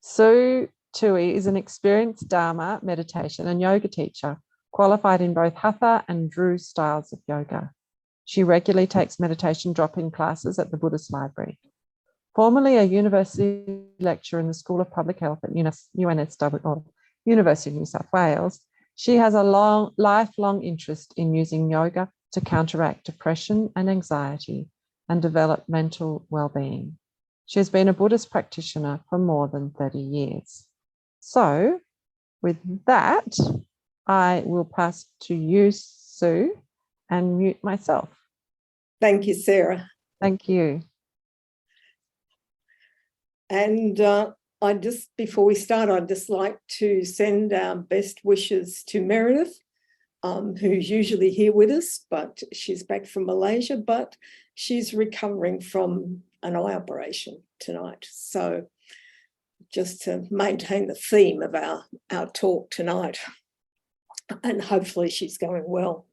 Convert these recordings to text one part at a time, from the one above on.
Sue Toohey is an experienced Dharma, meditation and yoga teacher, qualified in both Hatha and Dhru styles of yoga. She regularly takes meditation drop-in classes at the Buddhist Library. Formerly a university lecturer in the School of Public Health at UNSW, or University of New South Wales, she has a lifelong interest in using yoga to counteract depression and anxiety and develop mental well-being. She has been a Buddhist practitioner for more than 30 years. So with that, I will pass to you, Sue, and mute myself. Thank you, Sarah. Thank you. And before we start, I'd just like to send our best wishes to Meredith, who's usually here with us, but she's back from Malaysia, but she's recovering from an eye operation tonight. So just to maintain the theme of our talk tonight, and hopefully she's going well.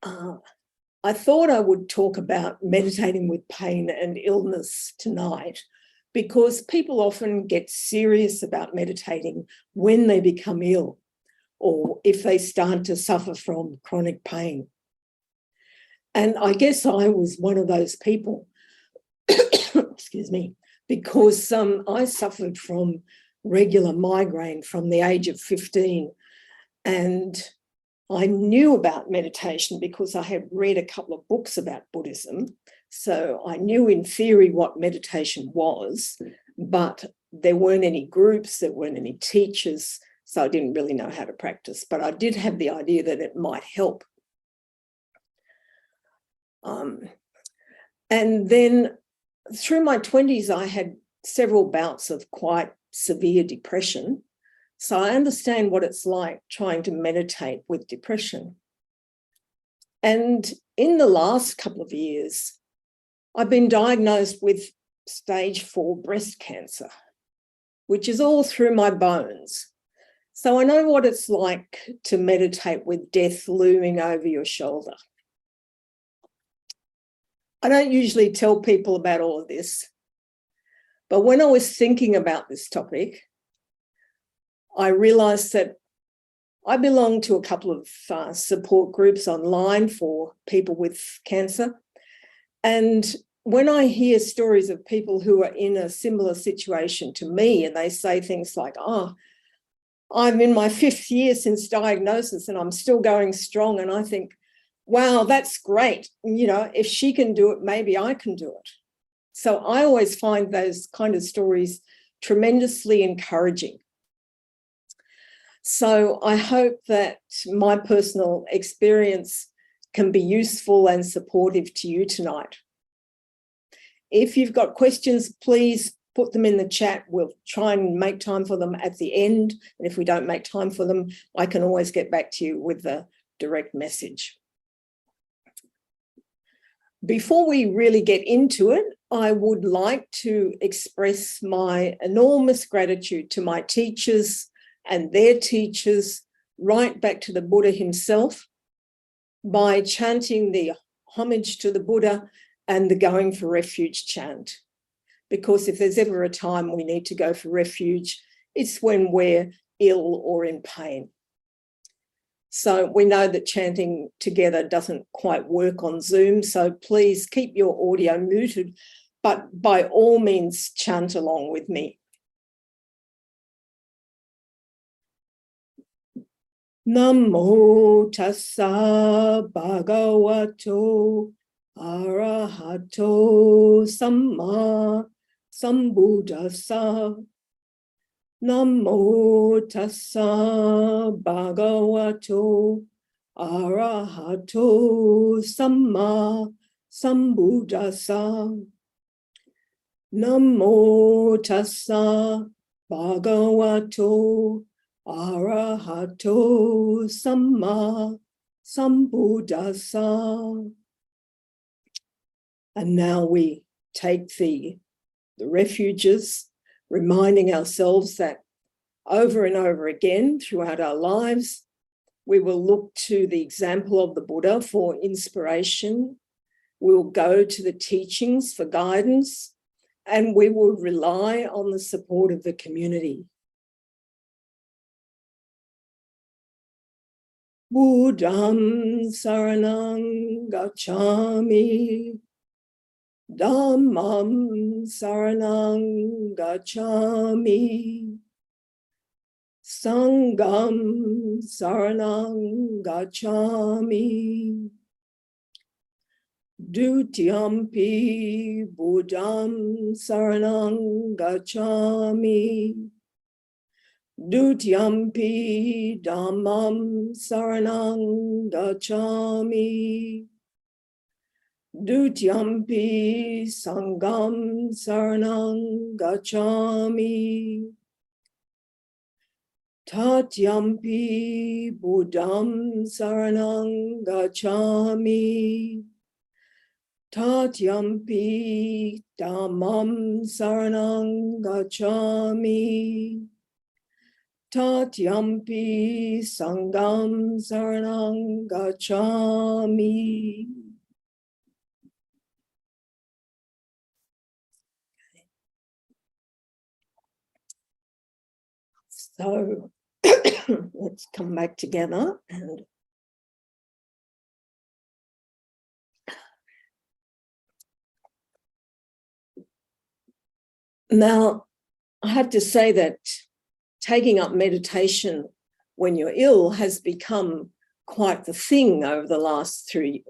I thought I would talk about meditating with pain and illness tonight, because people often get serious about meditating when they become ill or if they start to suffer from chronic pain. And I guess I was one of those people, excuse me, because I suffered from regular migraine from the age of 15, and I knew about meditation because I had read a couple of books about Buddhism. So I knew in theory what meditation was, but there weren't any groups, there weren't any teachers, so I didn't really know how to practice. But I did have the idea that it might help. And then through my 20s, I had several bouts of quite severe depression. So I understand what it's like trying to meditate with depression. And in the last couple of years, I've been diagnosed with stage 4 breast cancer, which is all through my bones. So I know what it's like to meditate with death looming over your shoulder. I don't usually tell people about all of this, but when I was thinking about this topic, I realised that I belong to a couple of support groups online for people with cancer. And when I hear stories of people who are in a similar situation to me, and they say things like, oh, I'm in my 5th year since diagnosis and I'm still going strong. And I think, wow, that's great. You know, if she can do it, maybe I can do it. So I always find those kind of stories tremendously encouraging. So I hope that my personal experience can be useful and supportive to you tonight. If you've got questions, please put them in the chat. We'll try and make time for them at the end. And if we don't make time for them, I can always get back to you with a direct message. Before we really get into it, I would like to express my enormous gratitude to my teachers and their teachers, right back to the Buddha himself, by chanting the homage to the Buddha and the going for refuge chant. Because if there's ever a time we need to go for refuge, it's when we're ill or in pain. So we know that chanting together doesn't quite work on Zoom, so please keep your audio muted, but by all means chant along with me. Namo tassa bhagavato arahato samma sambuddhassa. Namo tassa bhagavato arahato samma sambuddhassa. Namo tassa bhagavato arahato samma sambuddhassa. And now we take the refuges, reminding ourselves that over and over again throughout our lives, we will look to the example of the Buddha for inspiration. We'll go to the teachings for guidance, and we would rely on the support of the community. Buddham saranang gacchami, Dhammam saranang gacchami, Sangham saranang gacchami, Dutiyampi Buddham saranang gacchami, Dutiyampi Dhammam saranang gacchami, Dutiyampi Sangham saranang gacchami, Tatyampi Buddham saranang gacchami, Tatyampi Dhammam saranang gacchami, Tatyampi Sangham saranang gacchami. So let's come back together and now I have to say that taking up meditation when you're ill has become quite the thing over the last few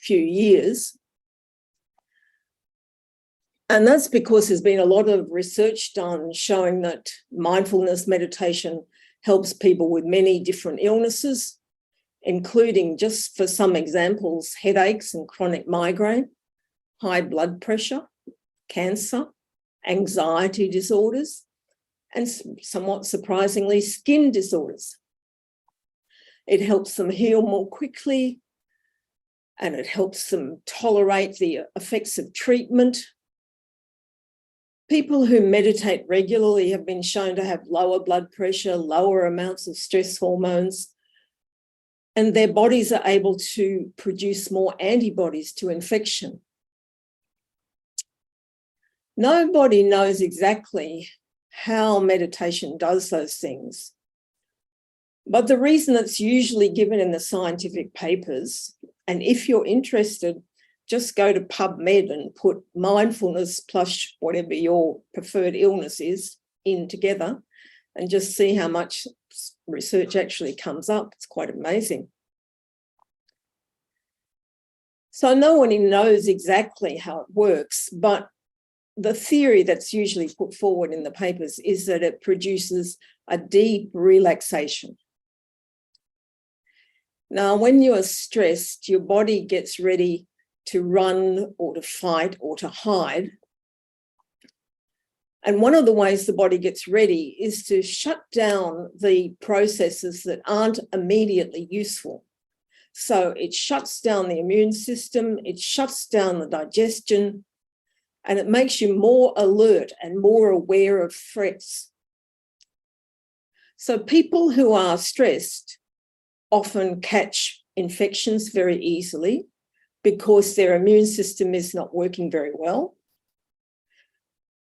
years. And that's because there's been a lot of research done showing that mindfulness meditation helps people with many different illnesses, including, just for some examples, headaches and chronic migraine, high blood pressure, cancer, anxiety disorders, and somewhat surprisingly, skin disorders. It helps them heal more quickly, and it helps them tolerate the effects of treatment. People who meditate regularly have been shown to have lower blood pressure, lower amounts of stress hormones, and their bodies are able to produce more antibodies to infection. Nobody knows exactly how meditation does those things, but the reason it's usually given in the scientific papers, and if you're interested, just go to PubMed and put mindfulness plus whatever your preferred illness is in together and just see how much research actually comes up. It's quite amazing. So no one knows exactly how it works, but the theory that's usually put forward in the papers is that it produces a deep relaxation. Now, when you are stressed, your body gets ready to run or to fight or to hide. And one of the ways the body gets ready is to shut down the processes that aren't immediately useful. So it shuts down the immune system, it shuts down the digestion, and it makes you more alert and more aware of threats. So people who are stressed often catch infections very easily because their immune system is not working very well.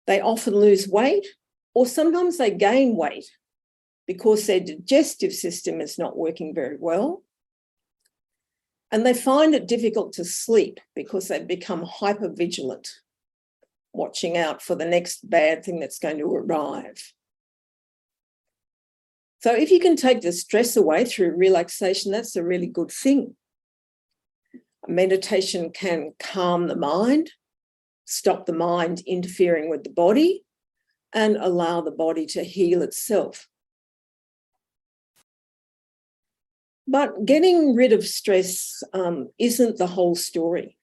They often lose weight, or sometimes they gain weight because their digestive system is not working very well. And they find it difficult to sleep because they've become hypervigilant, watching out for the next bad thing that's going to arrive. So if you can take the stress away through relaxation, that's a really good thing. Meditation can calm the mind, stop the mind interfering with the body, and allow the body to heal itself. But getting rid of stress isn't the whole story.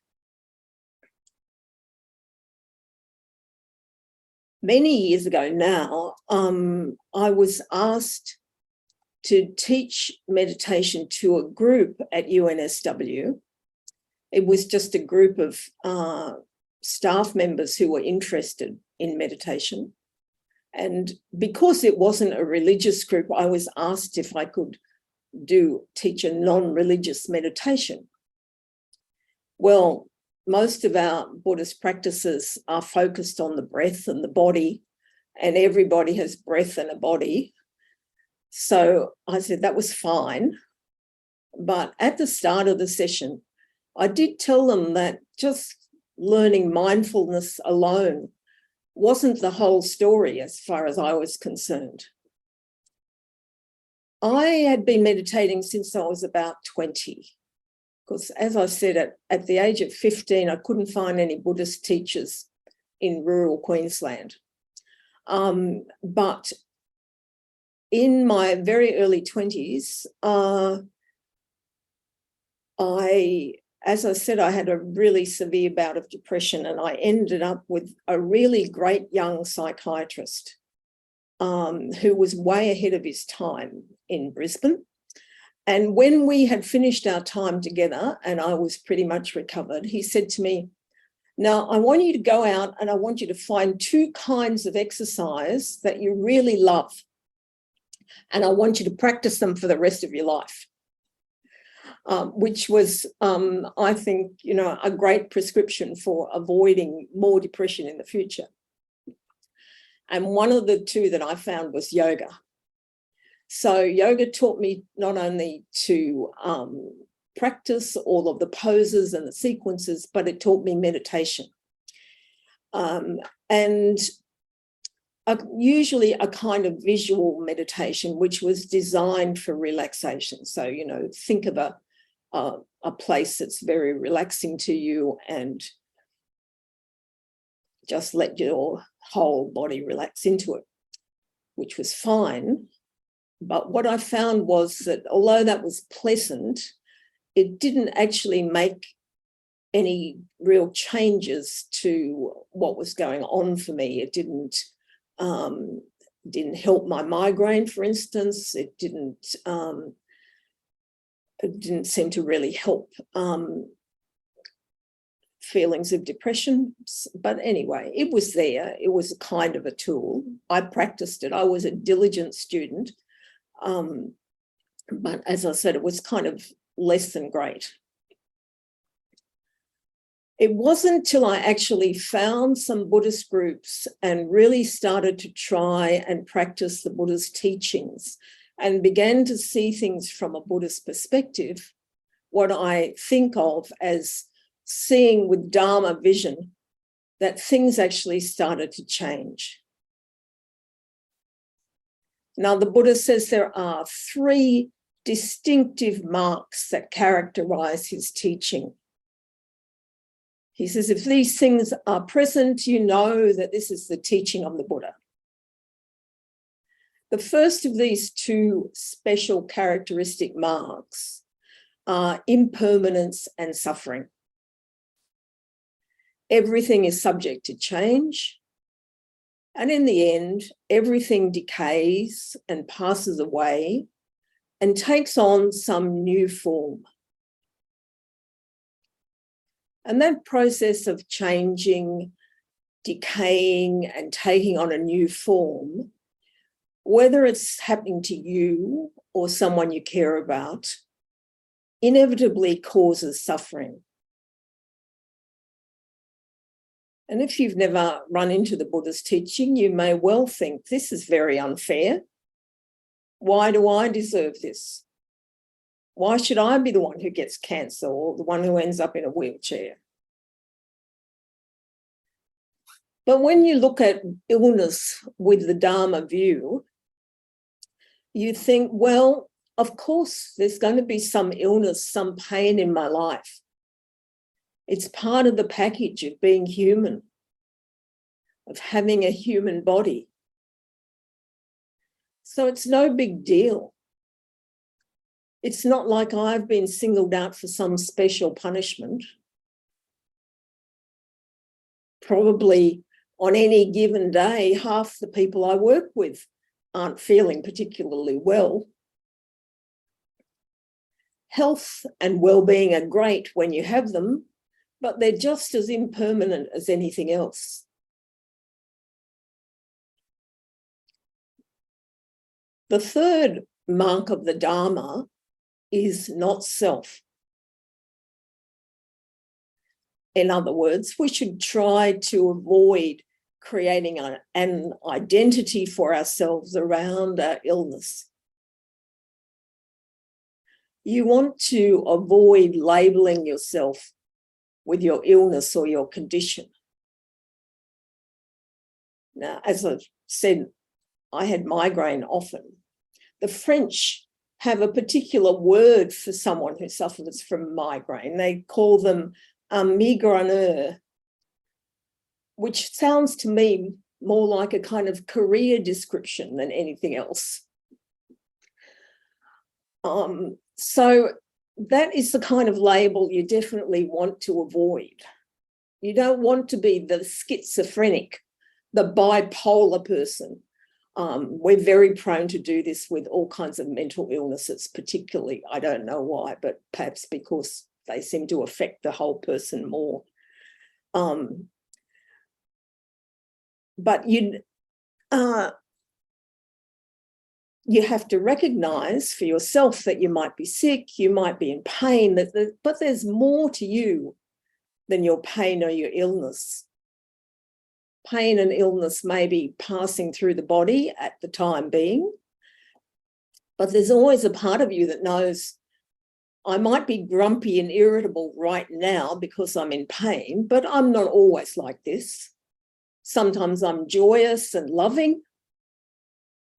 Many years ago now, I was asked to teach meditation to a group at UNSW. It was just a group of staff members who were interested in meditation. And because it wasn't a religious group, I was asked if I could teach a non-religious meditation. Well, most of our Buddhist practices are focused on the breath and the body, and everybody has breath and a body. So I said that was fine. But at the start of the session, I did tell them that just learning mindfulness alone wasn't the whole story as far as I was concerned. I had been meditating since I was about 20, because as I said, at the age of 15, I couldn't find any Buddhist teachers in rural Queensland. But in my very early 20s, as I said, I had a really severe bout of depression, and I ended up with a really great young psychiatrist who was way ahead of his time in Brisbane. And when we had finished our time together and I was pretty much recovered, he said to me, "Now, I want you to go out and I want you to find 2 kinds of exercise that you really love. And I want you to practice them for the rest of your life." Which was, I think, a great prescription for avoiding more depression in the future. And one of the 2 that I found was yoga. So yoga taught me not only to practice all of the poses and the sequences, but it taught me meditation. And usually a kind of visual meditation, which was designed for relaxation. So, think of a place that's very relaxing to you and just let your whole body relax into it, which was fine. But what I found was that although that was pleasant, it didn't actually make any real changes to what was going on for me. It didn't help my migraine, for instance. It didn't seem to really help feelings of depression. But anyway, it was there. It was a kind of a tool. I practiced it. I was a diligent student. But as I said, it was kind of less than great. It wasn't till I actually found some Buddhist groups and really started to try and practice the Buddha's teachings and began to see things from a Buddhist perspective, what I think of as seeing with Dharma vision, that things actually started to change. Now, the Buddha says there are 3 distinctive marks that characterize his teaching. He says, if these things are present, you know that this is the teaching of the Buddha. The first of these 2 special characteristic marks are impermanence and suffering. Everything is subject to change. And in the end, everything decays and passes away and takes on some new form. And that process of changing, decaying, and taking on a new form, whether it's happening to you or someone you care about, inevitably causes suffering. And if you've never run into the Buddha's teaching, you may well think, this is very unfair. Why do I deserve this? Why should I be the one who gets cancer or the one who ends up in a wheelchair? But when you look at illness with the Dharma view, you think, well, of course, there's going to be some illness, some pain in my life. It's part of the package of being human, of having a human body. So it's no big deal. It's not like I've been singled out for some special punishment. Probably on any given day, half the people I work with aren't feeling particularly well. Health and well-being are great when you have them, but they're just as impermanent as anything else. The third mark of the Dharma is not self. In other words, we should try to avoid creating an identity for ourselves around our illness. You want to avoid labeling yourself with your illness or your condition. Now, as I've said, I had migraine often. The French have a particular word for someone who suffers from migraine. They call them un migraineur, which sounds to me more like a kind of career description than anything else. So that is the kind of label you definitely want to avoid. You don't want to be the schizophrenic, the bipolar person. We're very prone to do this with all kinds of mental illnesses, particularly. I don't know why, but perhaps because they seem to affect the whole person more. But you have to recognise for yourself that you might be sick, you might be in pain, but there's more to you than your pain or your illness. Pain and illness may be passing through the body at the time being, but there's always a part of you that knows, I might be grumpy and irritable right now because I'm in pain, but I'm not always like this. Sometimes I'm joyous and loving.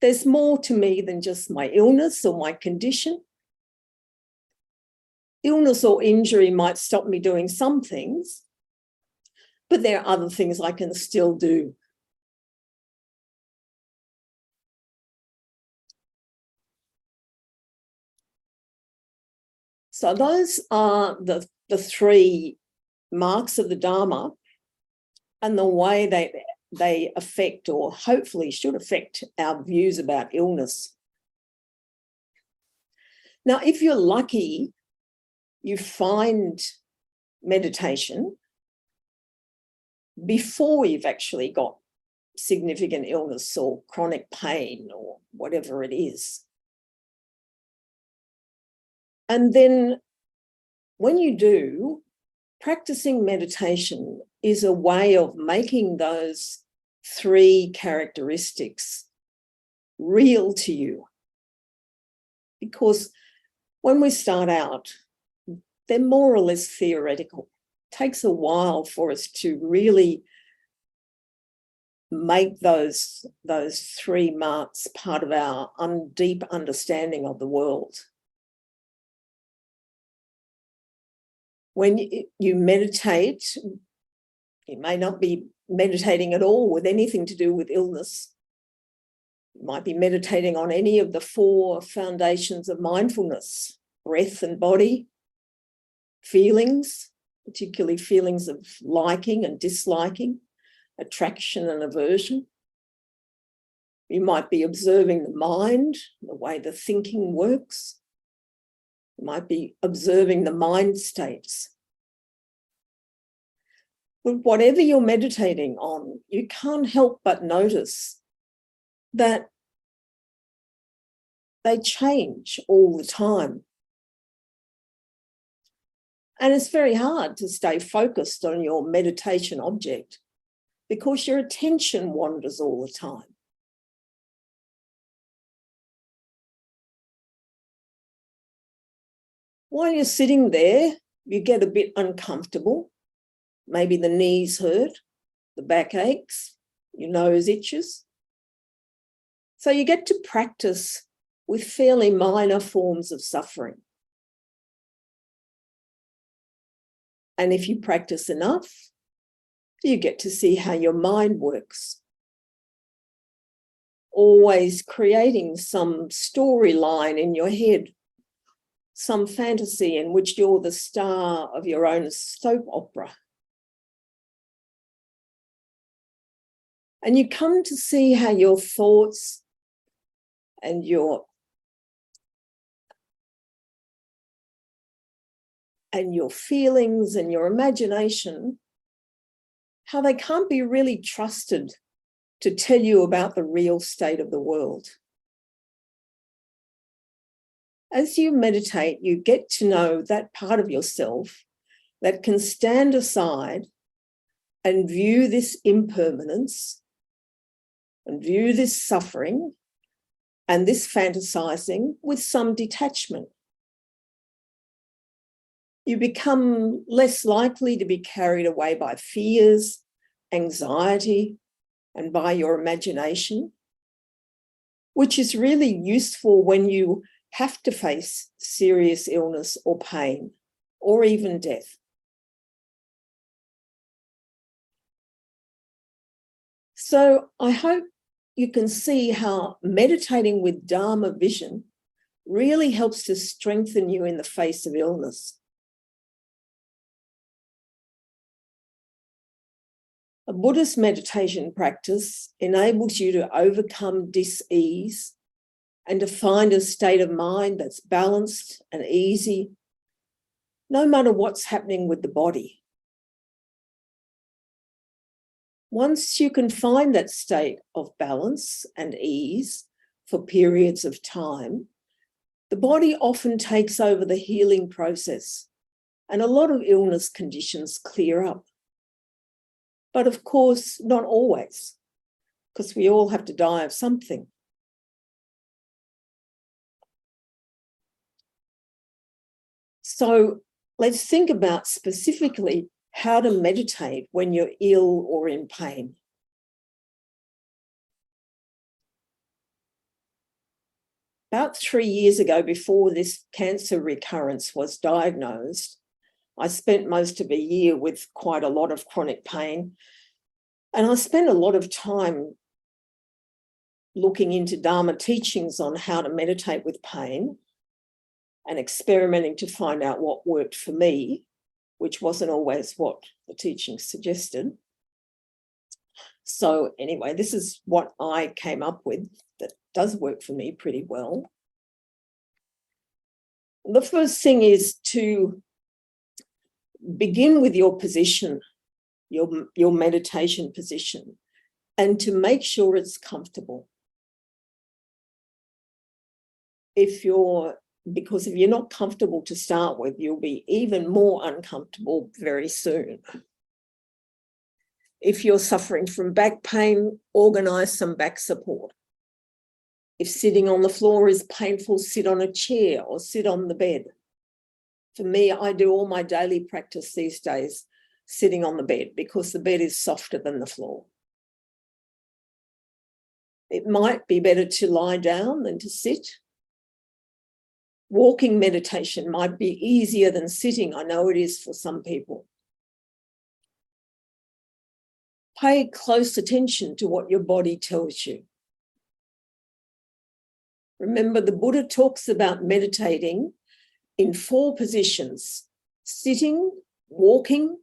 There's more to me than just my illness or my condition. Illness or injury might stop me doing some things, but there are other things I can still do. So those are the three marks of the Dharma and the way they affect, or hopefully should affect, our views about illness. Now, if you're lucky, you find meditation before you've actually got significant illness or chronic pain or whatever it is. And then when you do, practicing meditation is a way of making those three characteristics real to you. Because when we start out, they're more or less theoretical. It takes a while for us to really make those three marks part of our deep understanding of the world. When you meditate, you may not be meditating at all with anything to do with illness. You might be meditating on any of the four foundations of mindfulness: breath and body, feelings, particularly feelings of liking and disliking, attraction and aversion. You might be observing the mind, the way the thinking works. You might be observing the mind states. But whatever you're meditating on, you can't help but notice that they change all the time. And it's very hard to stay focused on your meditation object because your attention wanders all the time. While you're sitting there, you get a bit uncomfortable. Maybe the knees hurt, the back aches, your nose itches. So you get to practice with fairly minor forms of suffering. And if you practice enough, you get to see how your mind works. Always creating some storyline in your head, some fantasy in which you're the star of your own soap opera. And you come to see how your thoughts and your feelings and your imagination, how they can't be really trusted to tell you about the real state of the world. As you meditate, you get to know that part of yourself that can stand aside and view this impermanence and view this suffering and this fantasizing with some detachment. You become less likely to be carried away by fears, anxiety, and by your imagination, which is really useful when you have to face serious illness or pain, or even death. So I hope you can see how meditating with Dharma vision really helps to strengthen you in the face of illness. A Buddhist meditation practice enables you to overcome dis-ease and to find a state of mind that's balanced and easy, no matter what's happening with the body. Once you can find that state of balance and ease for periods of time, the body often takes over the healing process and a lot of illness conditions clear up. But of course, not always, because we all have to die of something. So let's think about specifically how to meditate when you're ill or in pain. About 3 years ago, before this cancer recurrence was diagnosed, I spent most of a year with quite a lot of chronic pain. And I spent a lot of time looking into Dharma teachings on how to meditate with pain and experimenting to find out what worked for me, which wasn't always what the teachings suggested. So anyway, this is what I came up with that does work for me pretty well. The first thing is to begin with your position, your meditation position, and to make sure it's comfortable. Because if you're not comfortable to start with, you'll be even more uncomfortable very soon. If you're suffering from back pain, organise some back support. If sitting on the floor is painful, sit on a chair or sit on the bed. For me, I do all my daily practice these days sitting on the bed because the bed is softer than the floor. It might be better to lie down than to sit. Walking meditation might be easier than sitting. I know it is for some people. Pay close attention to what your body tells you. Remember, the Buddha talks about meditating in 4 positions: sitting, walking,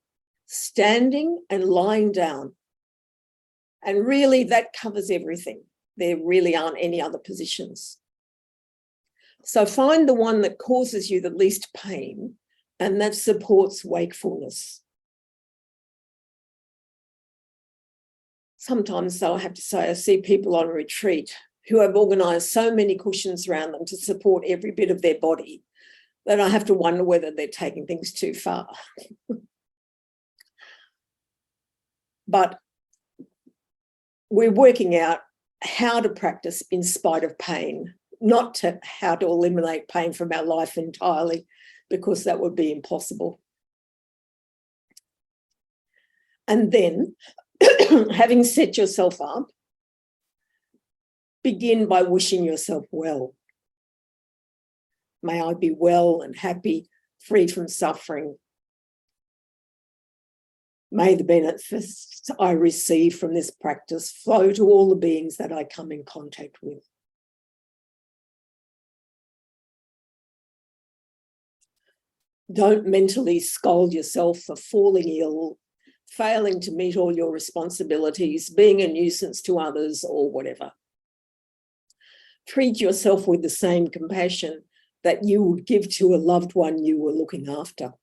standing, and lying down. And really, that covers everything. There really aren't any other positions. So find the one that causes you the least pain and that supports wakefulness. Sometimes, though, I have to say, I see people on retreat who have organised so many cushions around them to support every bit of their body that I have to wonder whether they're taking things too far. But we're working out how to practice in spite of pain, not how to eliminate pain from our life entirely, because that would be impossible. And then, having set yourself up, begin by wishing yourself well. May I be well and happy, free from suffering. May the benefits I receive from this practice flow to all the beings that I come in contact with. Don't mentally scold yourself for falling ill, failing to meet all your responsibilities, being a nuisance to others, or whatever. Treat yourself with the same compassion that you would give to a loved one you were looking after.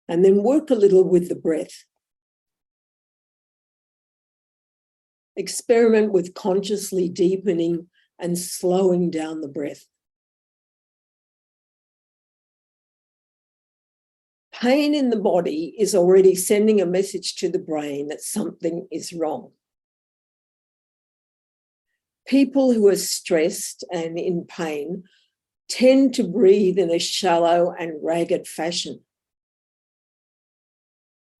And then work a little with the breath. Experiment with consciously deepening and slowing down the breath. Pain in the body is already sending a message to the brain that something is wrong. People who are stressed and in pain tend to breathe in a shallow and ragged fashion.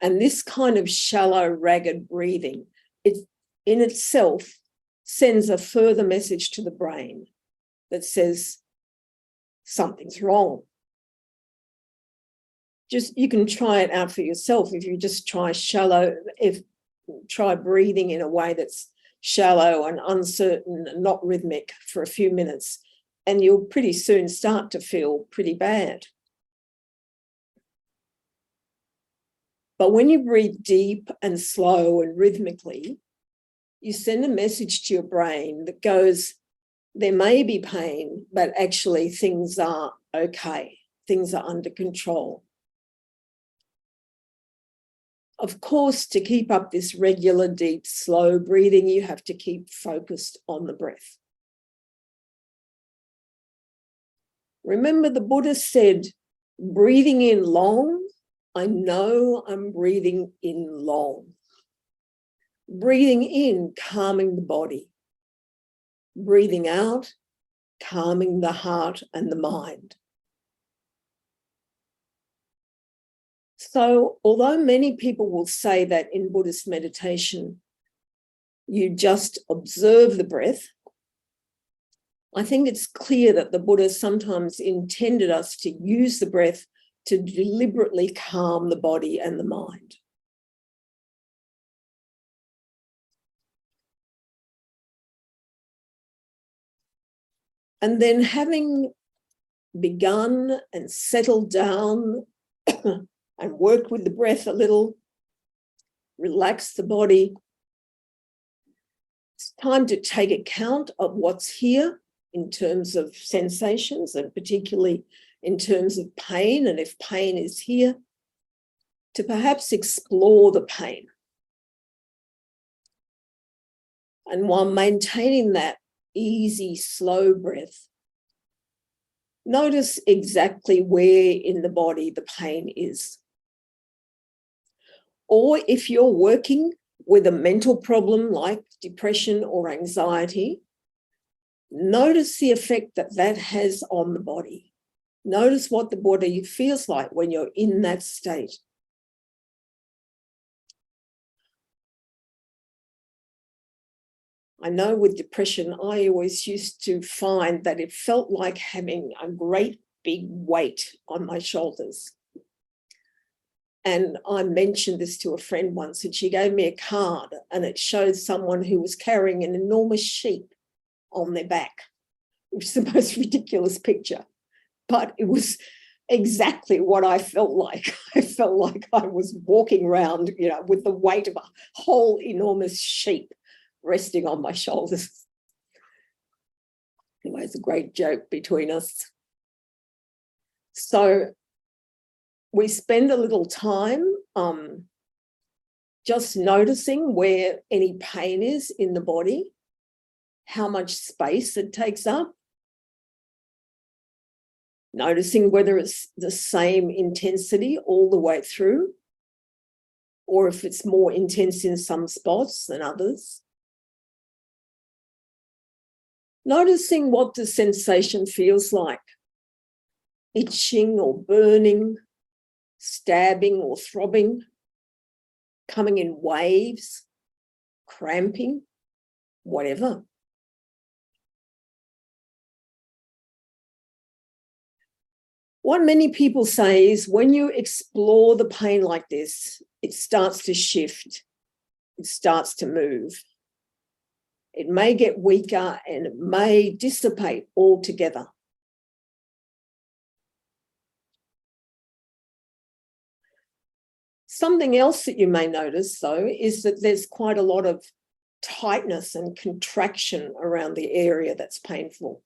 And this kind of shallow, ragged breathing, it in itself sends a further message to the brain that says something's wrong. You can try it out for yourself. If you just try breathing in a way that's shallow and uncertain and not rhythmic for a few minutes, and you'll pretty soon start to feel pretty bad. But when you breathe deep and slow and rhythmically, you send a message to your brain that goes, there may be pain, but actually things are okay. Things are under control. Of course, to keep up this regular, deep, slow breathing, you have to keep focused on the breath. Remember, the Buddha said, breathing in long, I know I'm breathing in long. Breathing in, calming the body. Breathing out, calming the heart and the mind. So, although many people will say that in Buddhist meditation, you just observe the breath, I think it's clear that the Buddha sometimes intended us to use the breath to deliberately calm the body and the mind. And then, having begun and settled down and worked with the breath a little, relax the body, it's time to take account of what's here in terms of sensations, and particularly in terms of pain, and if pain is here, to perhaps explore the pain. And while maintaining that easy, slow breath, notice exactly where in the body the pain is. Or if you're working with a mental problem like depression or anxiety, notice the effect that that has on the body. Notice what the body feels like when you're in that state. I know with depression, I always used to find that it felt like having a great big weight on my shoulders. And I mentioned this to a friend once, and she gave me a card, and it showed someone who was carrying an enormous sheep on their back, which is the most ridiculous picture. But it was exactly what I felt like. I felt like I was walking around, with the weight of a whole enormous sheep resting on my shoulders. Anyway, it's a great joke between us. So we spend a little time just noticing where any pain is in the body, how much space it takes up, noticing whether it's the same intensity all the way through, or if it's more intense in some spots than others. Noticing what the sensation feels like, itching or burning, stabbing or throbbing, coming in waves, cramping, whatever. What many people say is when you explore the pain like this, it starts to shift, it starts to move. It may get weaker and it may dissipate altogether. Something else that you may notice, though, is that there's quite a lot of tightness and contraction around the area that's painful.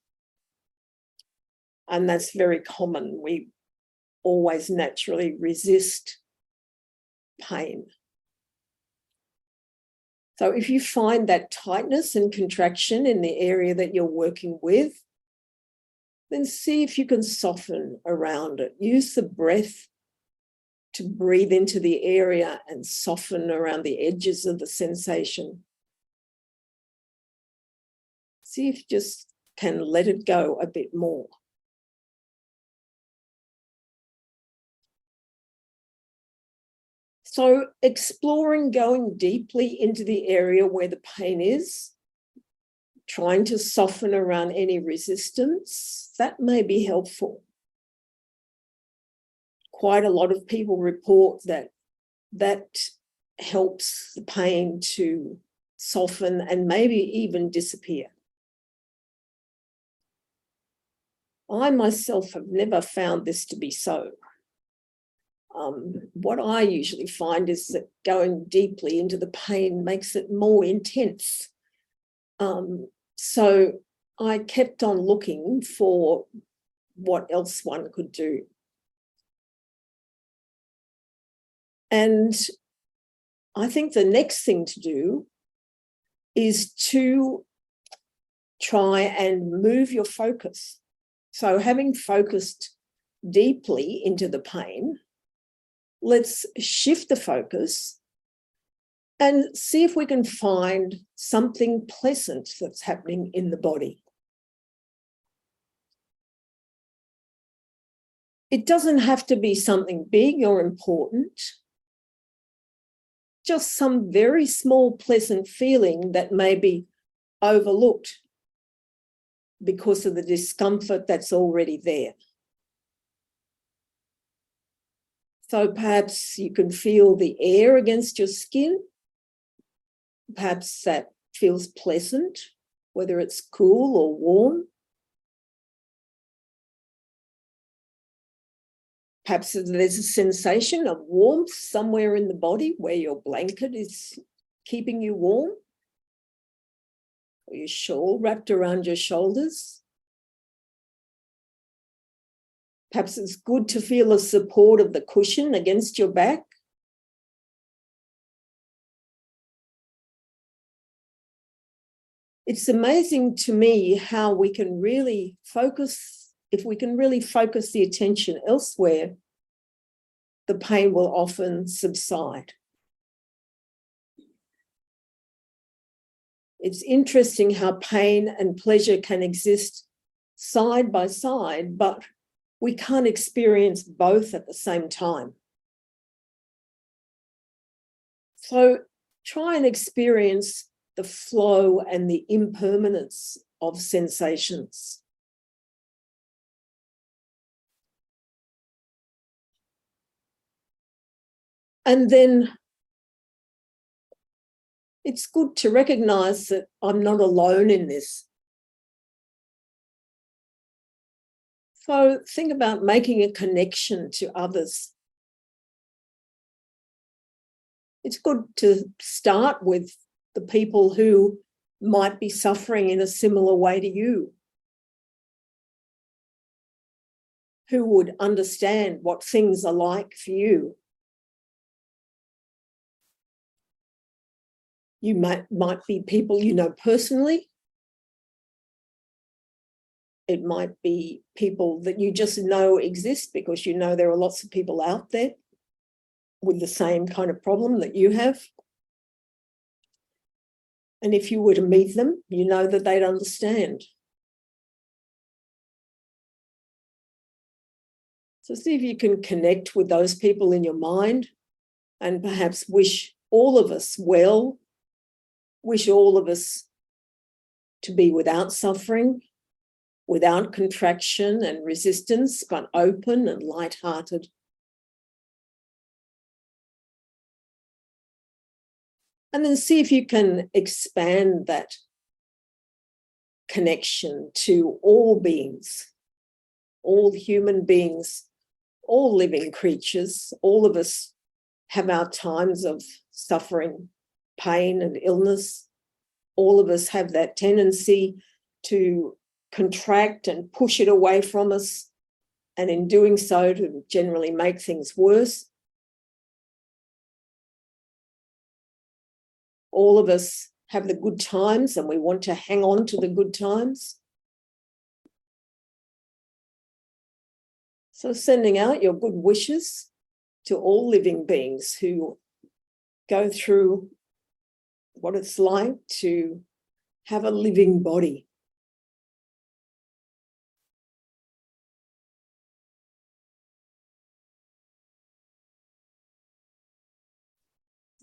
And that's very common. We always naturally resist pain. So if you find that tightness and contraction in the area that you're working with, then see if you can soften around it. Use the breath to breathe into the area and soften around the edges of the sensation. See if you just can let it go a bit more. So exploring going deeply into the area where the pain is, trying to soften around any resistance, that may be helpful. Quite a lot of people report that that helps the pain to soften and maybe even disappear. I myself have never found this to be so. What I usually find is that going deeply into the pain makes it more intense. So I kept on looking for what else one could do. And I think the next thing to do is to try and move your focus. So having focused deeply into the pain, let's shift the focus and see if we can find something pleasant that's happening in the body. It doesn't have to be something big or important, just some very small pleasant feeling that may be overlooked because of the discomfort that's already there. So perhaps you can feel the air against your skin. Perhaps that feels pleasant, whether it's cool or warm. Perhaps there's a sensation of warmth somewhere in the body where your blanket is keeping you warm, or your shawl wrapped around your shoulders. Perhaps it's good to feel the support of the cushion against your back. It's amazing to me how we can really focus, if we can really focus the attention elsewhere, the pain will often subside. It's interesting how pain and pleasure can exist side by side, but we can't experience both at the same time. So try and experience the flow and the impermanence of sensations. And then it's good to recognize that I'm not alone in this. So think about making a connection to others. It's good to start with the people who might be suffering in a similar way to you, who would understand what things are like for you. You might be people you know personally. It might be people that you just know exist because you know there are lots of people out there with the same kind of problem that you have. And if you were to meet them, you know that they'd understand. So see if you can connect with those people in your mind and perhaps wish all of us well, wish all of us to be without suffering, without contraction and resistance, but open and light-hearted. And then see if you can expand that connection to all beings, all human beings, all living creatures. All of us have our times of suffering, pain and illness. All of us have that tendency to contract and push it away from us, and in doing so to generally make things worse. All of us have the good times and we want to hang on to the good times. So sending out your good wishes to all living beings who go through what it's like to have a living body.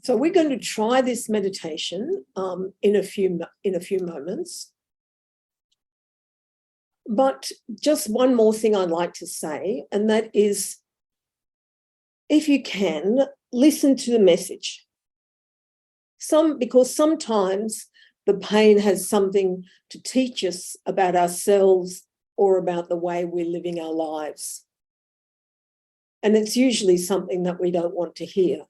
So we're going to try this meditation in a few moments. But just one more thing I'd like to say, and that is, if you can, listen to the message. Because sometimes the pain has something to teach us about ourselves or about the way we're living our lives. And it's usually something that we don't want to hear.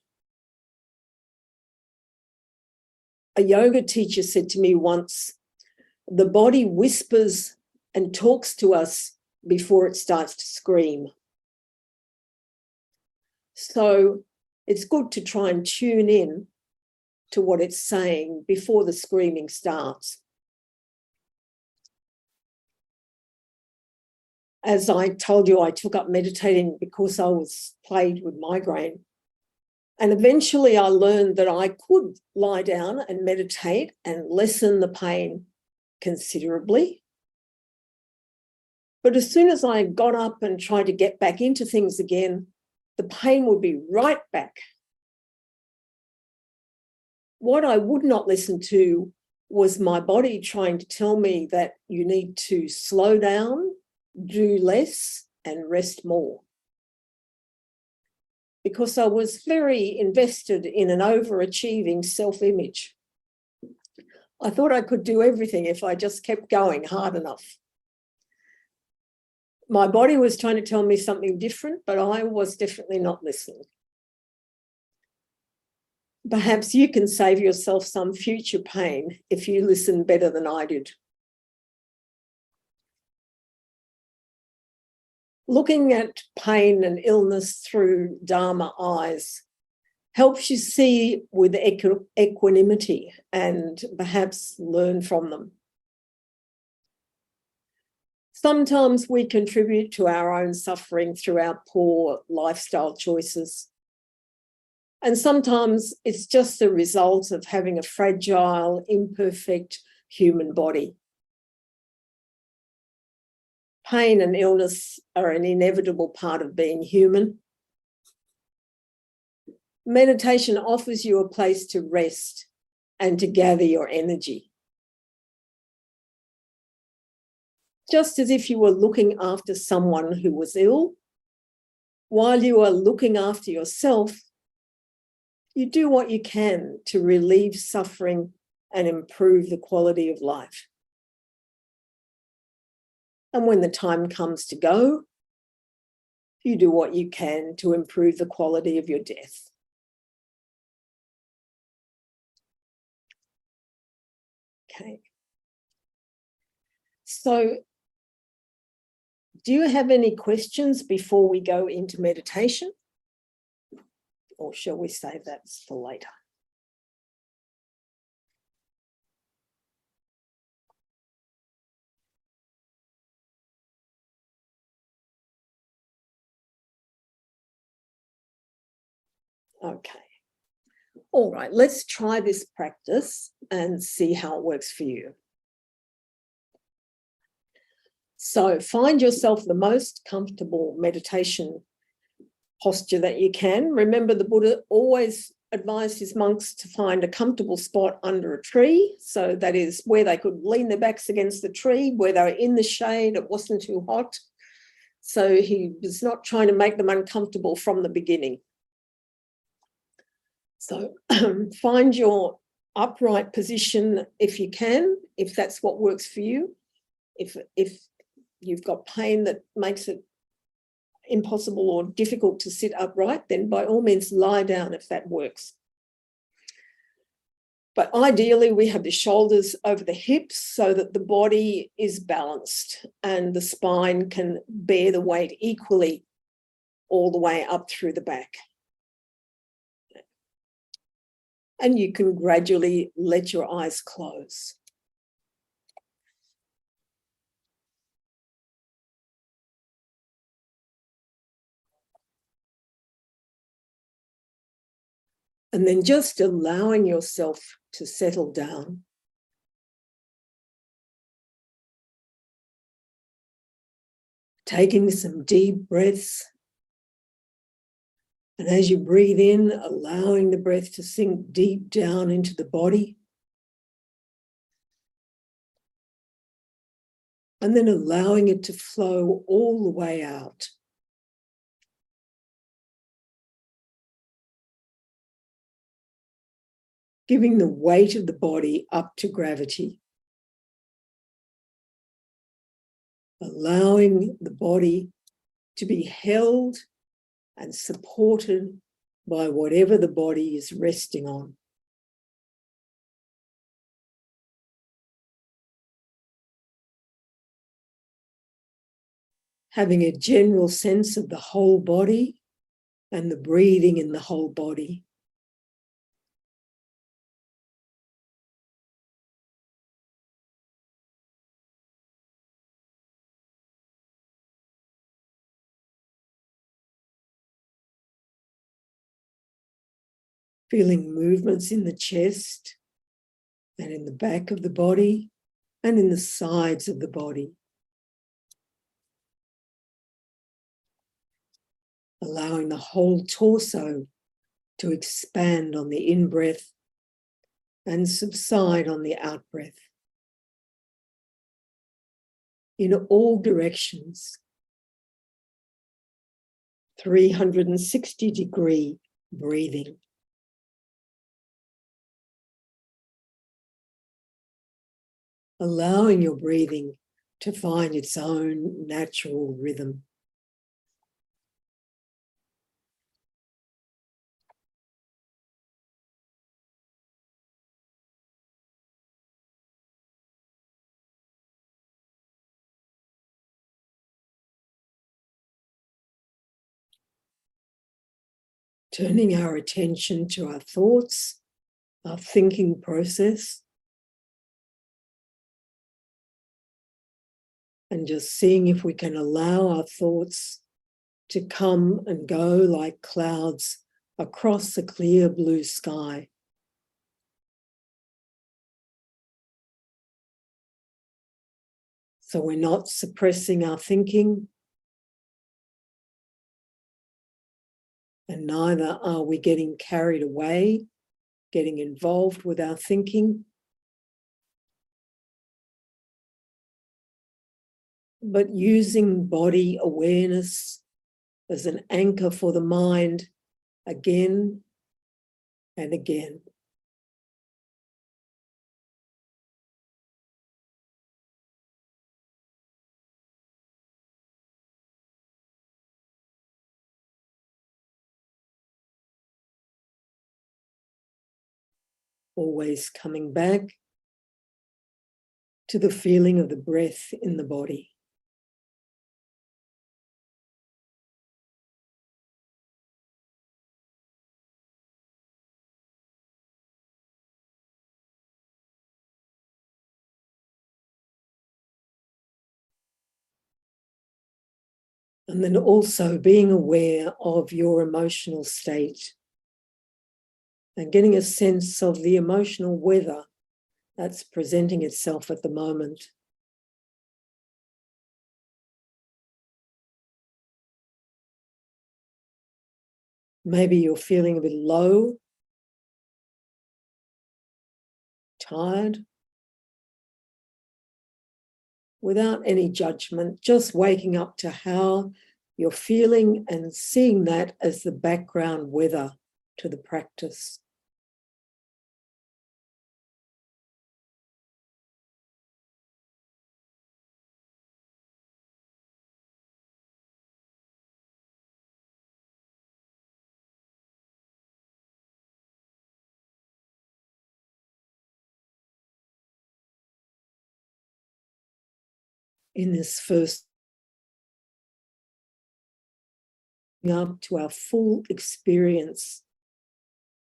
A yoga teacher said to me once, the body whispers and talks to us before it starts to scream. So it's good to try and tune in to what it's saying before the screaming starts. As I told you, I took up meditating because I was plagued with migraine. And eventually I learned that I could lie down and meditate and lessen the pain considerably. But as soon as I got up and tried to get back into things again, the pain would be right back. What I would not listen to was my body trying to tell me that you need to slow down, do less, and rest more. Because I was very invested in an overachieving self-image. I thought I could do everything if I just kept going hard enough. My body was trying to tell me something different, but I was definitely not listening. Perhaps you can save yourself some future pain if you listen better than I did. Looking at pain and illness through Dharma eyes helps you see with equanimity and perhaps learn from them. Sometimes we contribute to our own suffering through our poor lifestyle choices. And sometimes it's just the result of having a fragile, imperfect human body. Pain and illness are an inevitable part of being human. Meditation offers you a place to rest and to gather your energy. Just as if you were looking after someone who was ill, while you are looking after yourself, you do what you can to relieve suffering and improve the quality of life. And when the time comes to go, you do what you can to improve the quality of your death. Okay. So, do you have any questions before we go into meditation? Or shall we save that for later? Okay. All right, let's try this practice and see how it works for you. So find yourself the most comfortable meditation posture that you can. Remember, the Buddha always advised his monks to find a comfortable spot under a tree. So that is where they could lean their backs against the tree, where they were in the shade, it wasn't too hot. So he was not trying to make them uncomfortable from the beginning. So find your upright position if you can, if that's what works for you. If you've got pain that makes it impossible or difficult to sit upright, then by all means lie down if that works. But ideally, we have the shoulders over the hips so that the body is balanced and the spine can bear the weight equally all the way up through the back. And you can gradually let your eyes close. And then just allowing yourself to settle down. Taking some deep breaths. And as you breathe in, allowing the breath to sink deep down into the body. And then allowing it to flow all the way out. Giving the weight of the body up to gravity. Allowing the body to be held and supported by whatever the body is resting on. Having a general sense of the whole body and the breathing in the whole body. Feeling movements in the chest and in the back of the body and in the sides of the body. Allowing the whole torso to expand on the in-breath and subside on the out-breath. In all directions, 360-degree breathing. Allowing your breathing to find its own natural rhythm. Turning our attention to our thoughts, our thinking process, and just seeing if we can allow our thoughts to come and go like clouds across a clear blue sky. So we're not suppressing our thinking, and neither are we getting carried away, getting involved with our thinking, but using body awareness as an anchor for the mind again and again. Always coming back to the feeling of the breath in the body. And then also being aware of your emotional state and getting a sense of the emotional weather that's presenting itself at the moment. Maybe you're feeling a bit low, tired, without any judgment, just waking up to how you're feeling and seeing that as the background weather to the practice. In this first up to our full experience,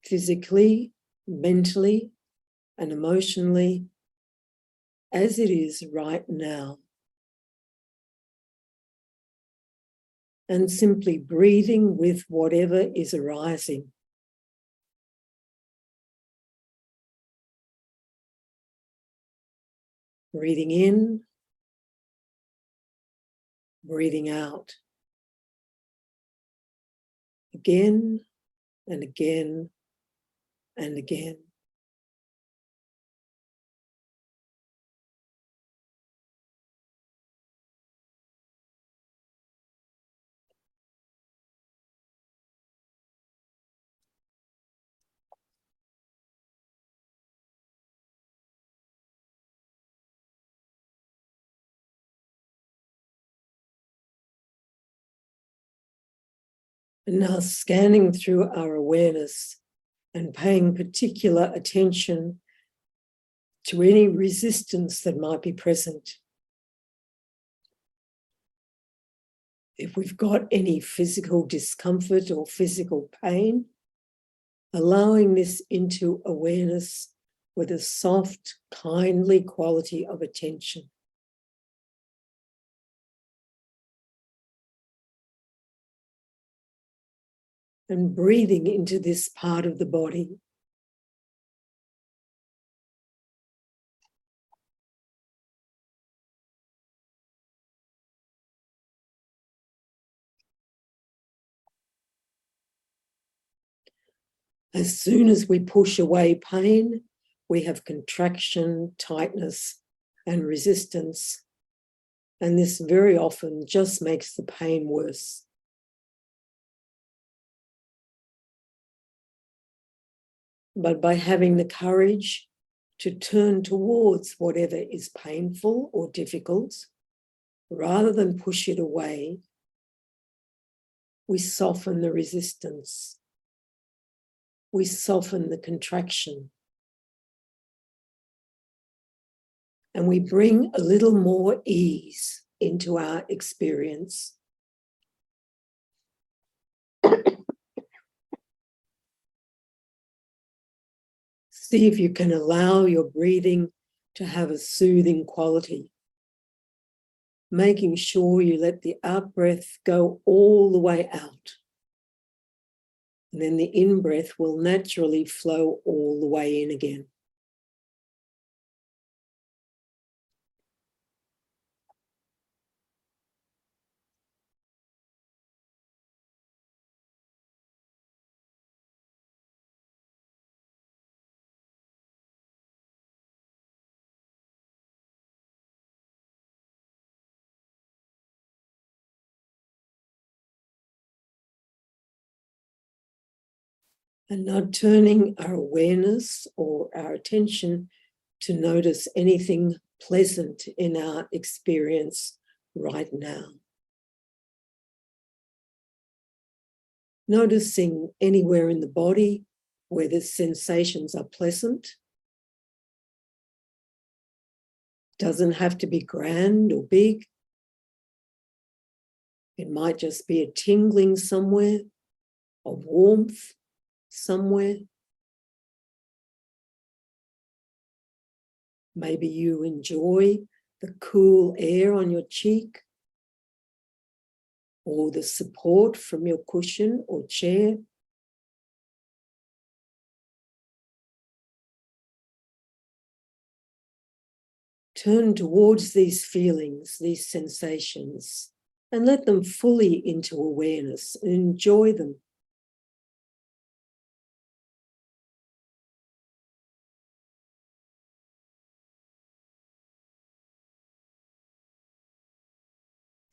physically, mentally, and emotionally, as it is right now. And simply breathing with whatever is arising. Breathing in, breathing out. Again and again and again. And now scanning through our awareness and paying particular attention to any resistance that might be present. If we've got any physical discomfort or physical pain, allowing this into awareness with a soft, kindly quality of attention. And breathing into this part of the body. As soon as we push away pain, we have contraction, tightness, and resistance. And this very often just makes the pain worse. But by having the courage to turn towards whatever is painful or difficult, rather than push it away, we soften the resistance. We soften the contraction. And we bring a little more ease into our experience. See if you can allow your breathing to have a soothing quality, making sure you let the out-breath go all the way out. And then the in-breath will naturally flow all the way in again. And now turning our awareness or our attention to notice anything pleasant in our experience right now. Noticing anywhere in the body where the sensations are pleasant. Doesn't have to be grand or big. It might just be a tingling somewhere, a warmth somewhere. Maybe you enjoy the cool air on your cheek or the support from your cushion or chair. Turn towards these feelings, these sensations, and let them fully into awareness and enjoy them.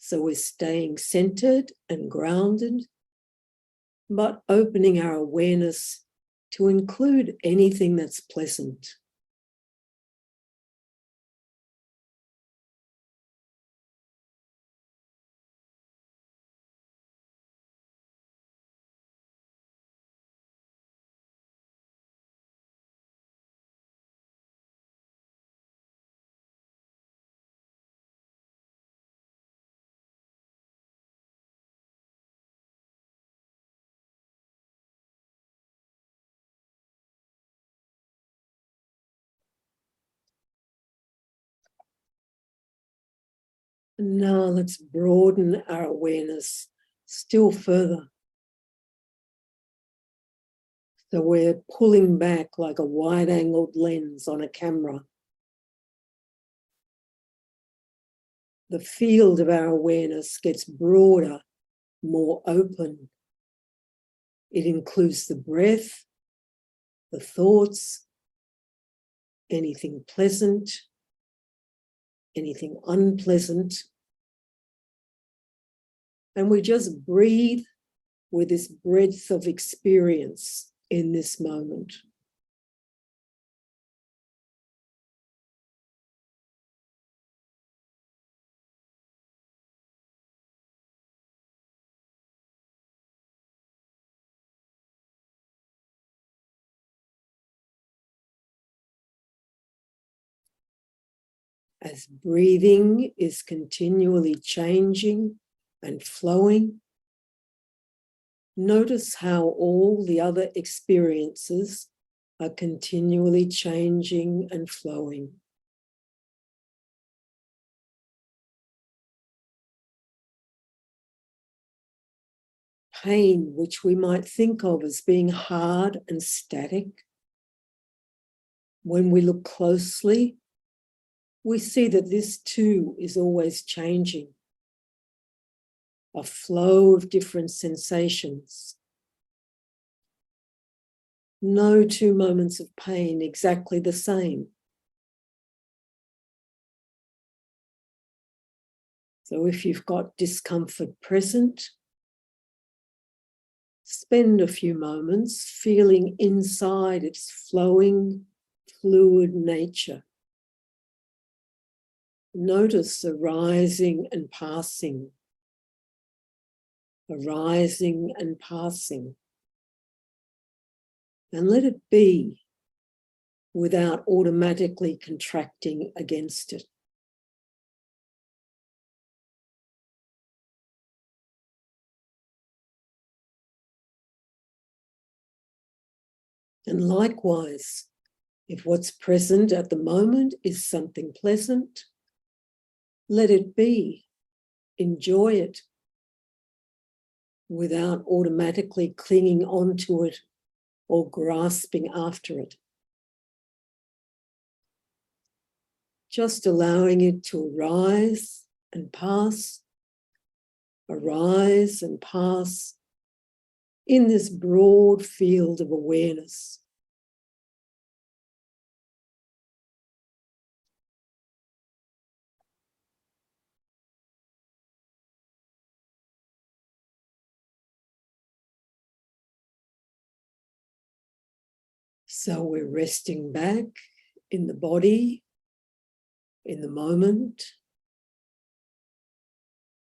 So we're staying centered and grounded, but opening our awareness to include anything that's pleasant. Now let's broaden our awareness still further. So we're pulling back like a wide-angled lens on a camera. the field of our awareness gets broader, more open. It includes the breath, the thoughts, anything pleasant, anything unpleasant. And we just breathe with this breadth of experience in this moment. As breathing is continually changing and flowing, notice how all the other experiences are continually changing and flowing. Pain, which we might think of as being hard and static, when we look closely, we see that this too is always changing. A flow of different sensations. No 2 moments of pain exactly the same. So if you've got discomfort present, spend a few moments feeling inside its flowing, fluid nature. Notice arising and passing, arising and passing. And let it be without automatically contracting against it. And likewise, if what's present at the moment is something pleasant, let it be. Enjoy it without automatically clinging onto it or grasping after it. Just allowing it to arise and pass in this broad field of awareness. So we're resting back in the body, in the moment,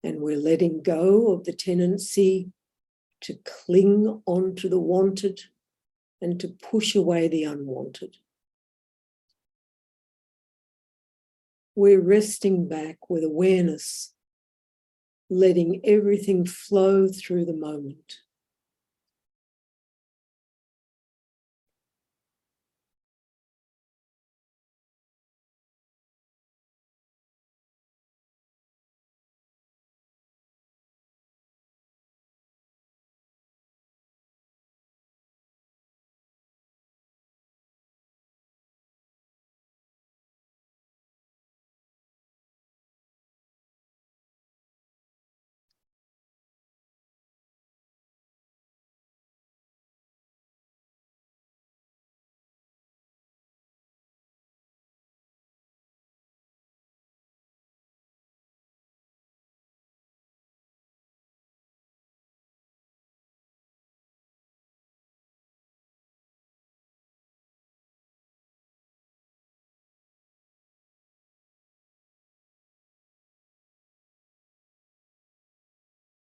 and we're letting go of the tendency to cling onto the wanted and to push away the unwanted. We're resting back with awareness, letting everything flow through the moment.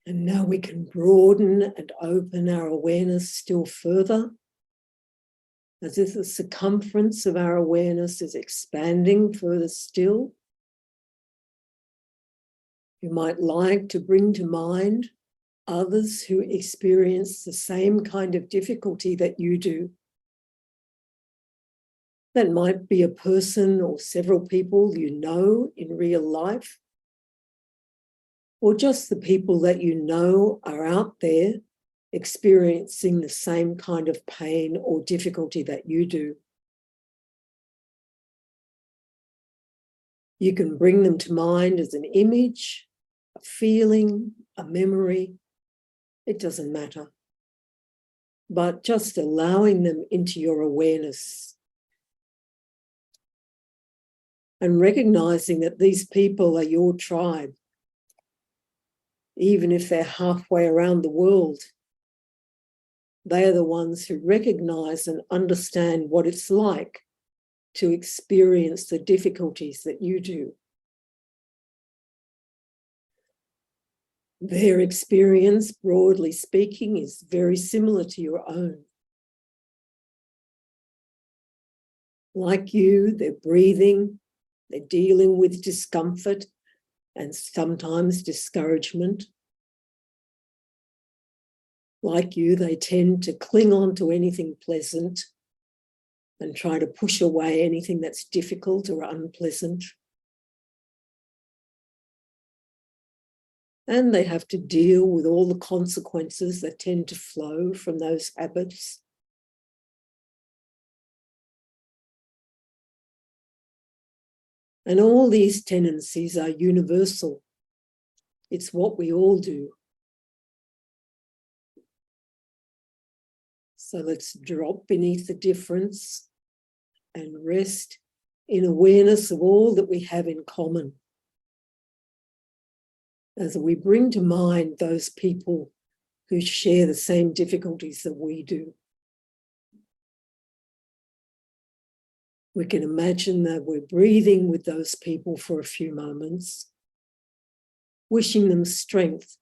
And now we can broaden and open our awareness still further, as if the circumference of our awareness is expanding further still. You might like to bring to mind others who experience the same kind of difficulty that you do. That might be a person or several people you know in real life, or just the people that you know are out there experiencing the same kind of pain or difficulty that you do. You can bring them to mind as an image, a feeling, a memory. It doesn't matter. But just allowing them into your awareness and recognizing that these people are your tribe, even if they're halfway around the world. They are the ones who recognize and understand what it's like to experience the difficulties that you do. Their experience, broadly speaking, is very similar to your own. Like you, they're breathing, they're dealing with discomfort and sometimes discouragement. Like you, they tend to cling on to anything pleasant and try to push away anything that's difficult or unpleasant. And they have to deal with all the consequences that tend to flow from those habits. And all these tendencies are universal. It's what we all do. So let's drop beneath the difference and rest in awareness of all that we have in common. As we bring to mind those people who share the same difficulties that we do. We can imagine that we're breathing with those people for a few moments, wishing them strength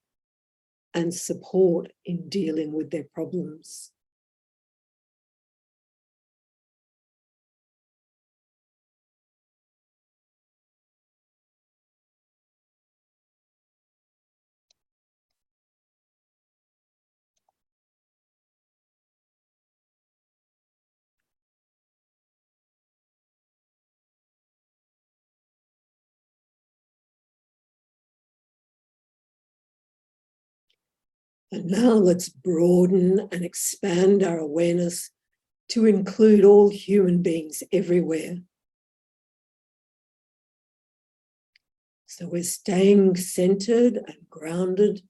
and support in dealing with their problems. And now let's broaden and expand our awareness to include all human beings everywhere. So we're staying centered and grounded,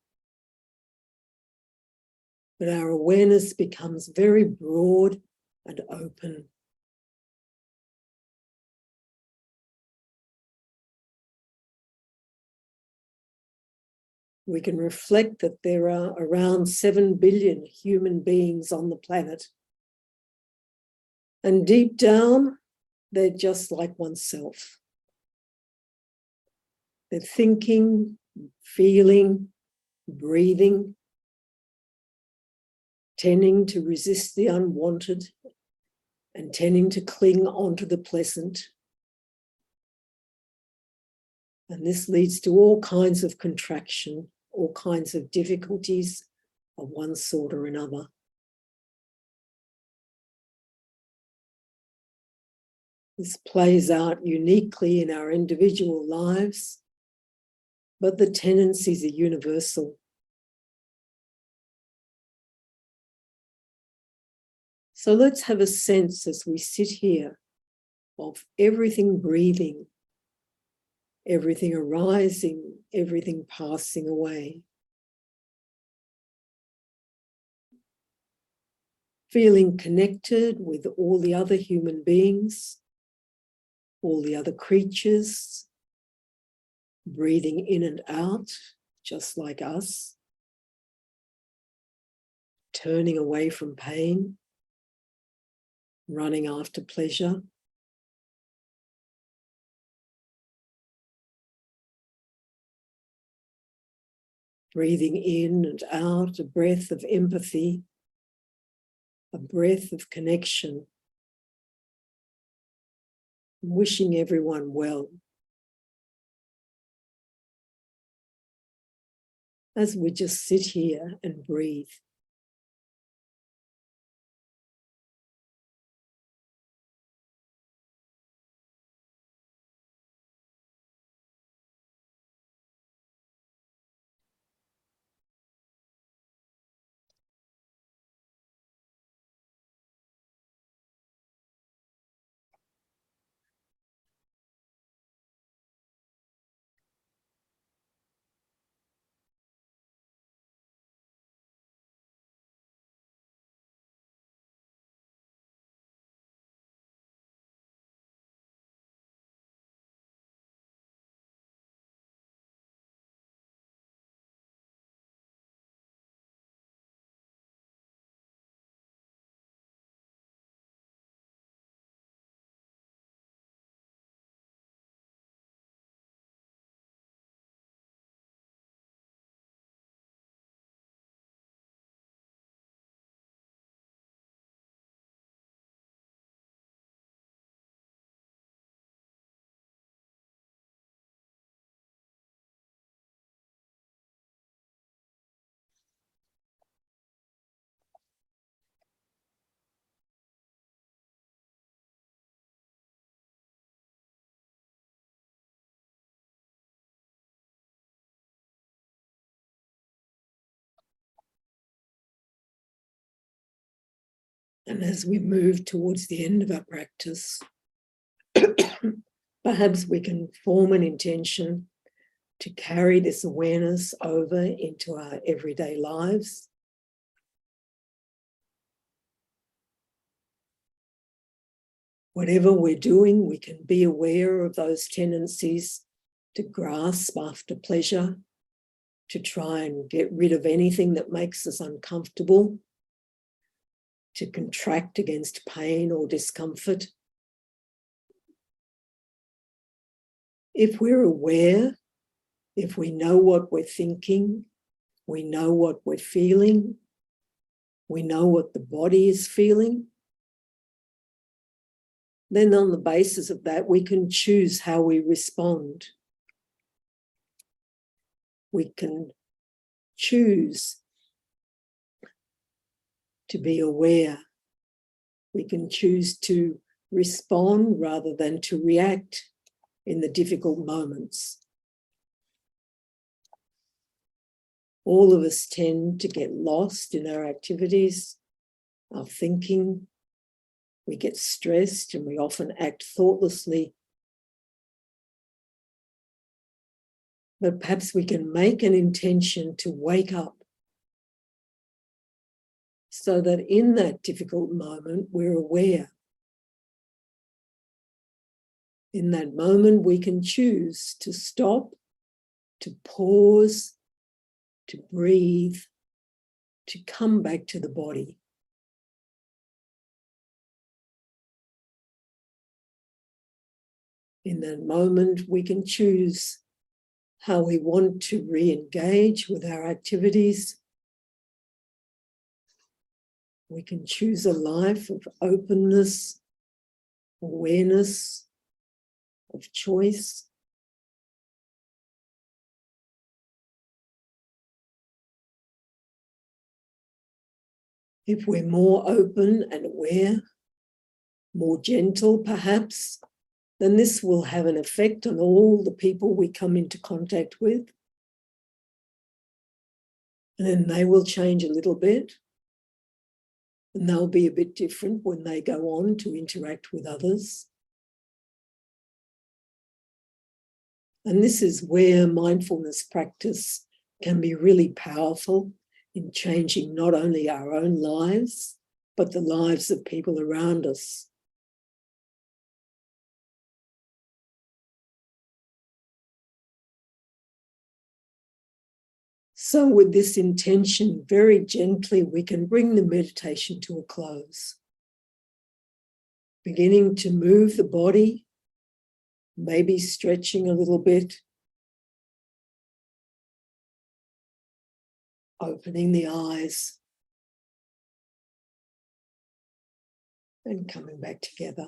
but our awareness becomes very broad and open. We can reflect that there are around 7 billion human beings on the planet. And deep down, they're just like oneself. They're thinking, feeling, breathing, tending to resist the unwanted and tending to cling onto the pleasant. And this leads to all kinds of contraction, all kinds of difficulties of one sort or another. This plays out uniquely in our individual lives, but the tendencies are universal. So let's have a sense as we sit here of everything breathing, everything arising, everything passing away. Feeling connected with all the other human beings, all the other creatures, breathing in and out, just like us, turning away from pain, running after pleasure. Breathing in and out, a breath of empathy, a breath of connection, wishing everyone well. As we just sit here and breathe. And as we move towards the end of our practice, perhaps we can form an intention to carry this awareness over into our everyday lives. Whatever we're doing, we can be aware of those tendencies to grasp after pleasure, to try and get rid of anything that makes us uncomfortable, to contract against pain or discomfort. If we're aware, if we know what we're thinking, we know what we're feeling, we know what the body is feeling, then on the basis of that, we can choose how we respond. We can choose to be aware. We can choose to respond rather than to react in the difficult moments. All of us tend to get lost in our activities, our thinking. We get stressed and we often act thoughtlessly. But perhaps we can make an intention to wake up so that in that difficult moment, we're aware. In that moment, we can choose to stop, to pause, to breathe, to come back to the body. In that moment, we can choose how we want to re-engage with our activities. We can choose a life of openness, awareness, of choice. If we're more open and aware, more gentle perhaps, then this will have an effect on all the people we come into contact with. And then they will change a little bit. And they'll be a bit different when they go on to interact with others. And this is where mindfulness practice can be really powerful in changing not only our own lives, but the lives of people around us. So with this intention, very gently, we can bring the meditation to a close. Beginning to move the body, maybe stretching a little bit, opening the eyes, and coming back together.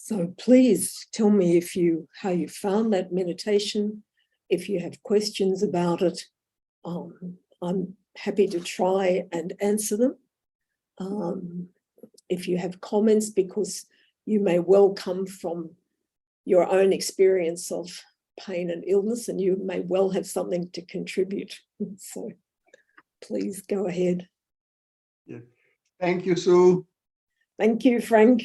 So please tell me how you found that meditation, if you have questions about it. I'm happy to try and answer them. If you have comments, because you may well come from your own experience of pain and illness, and you may well have something to contribute. So please go ahead. Yeah. Thank you, Sue. Thank you, Frank.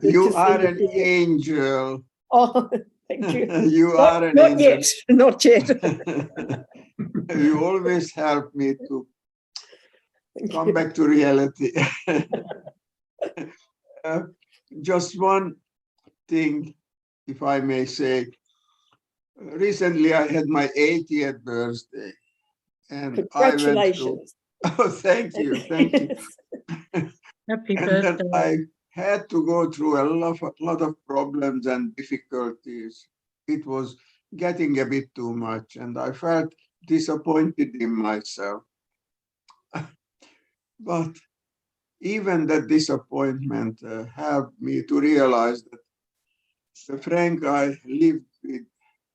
You are an angel. Oh, thank you. You are an not angel. Yet, not yet. You always help me to come back to reality. Just one thing, if I may say. Recently, I had my 80th birthday. And Congratulations. Oh, thank you. Thank you. Happy And birthday. then I had to go through a lot of problems and difficulties. It was getting a bit too much, and I felt disappointed in myself. But even that disappointment helped me to realize that Frank I lived with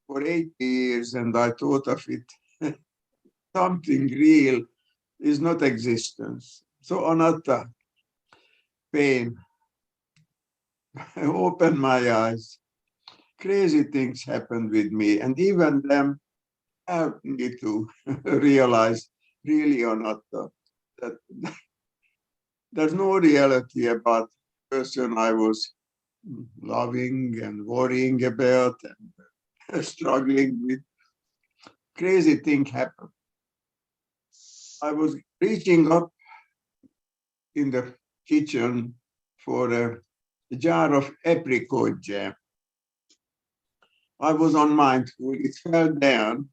for 8 years, and I thought of it, something real is not existence. So anatta, pain, opened my eyes. Crazy things happened with me, and even them helped me to realize really anatta, that there's no reality about the person I was loving and worrying about and struggling with. Crazy thing happened. I was reaching up in the kitchen for a jar of apricot jam. I was unmindful. It fell down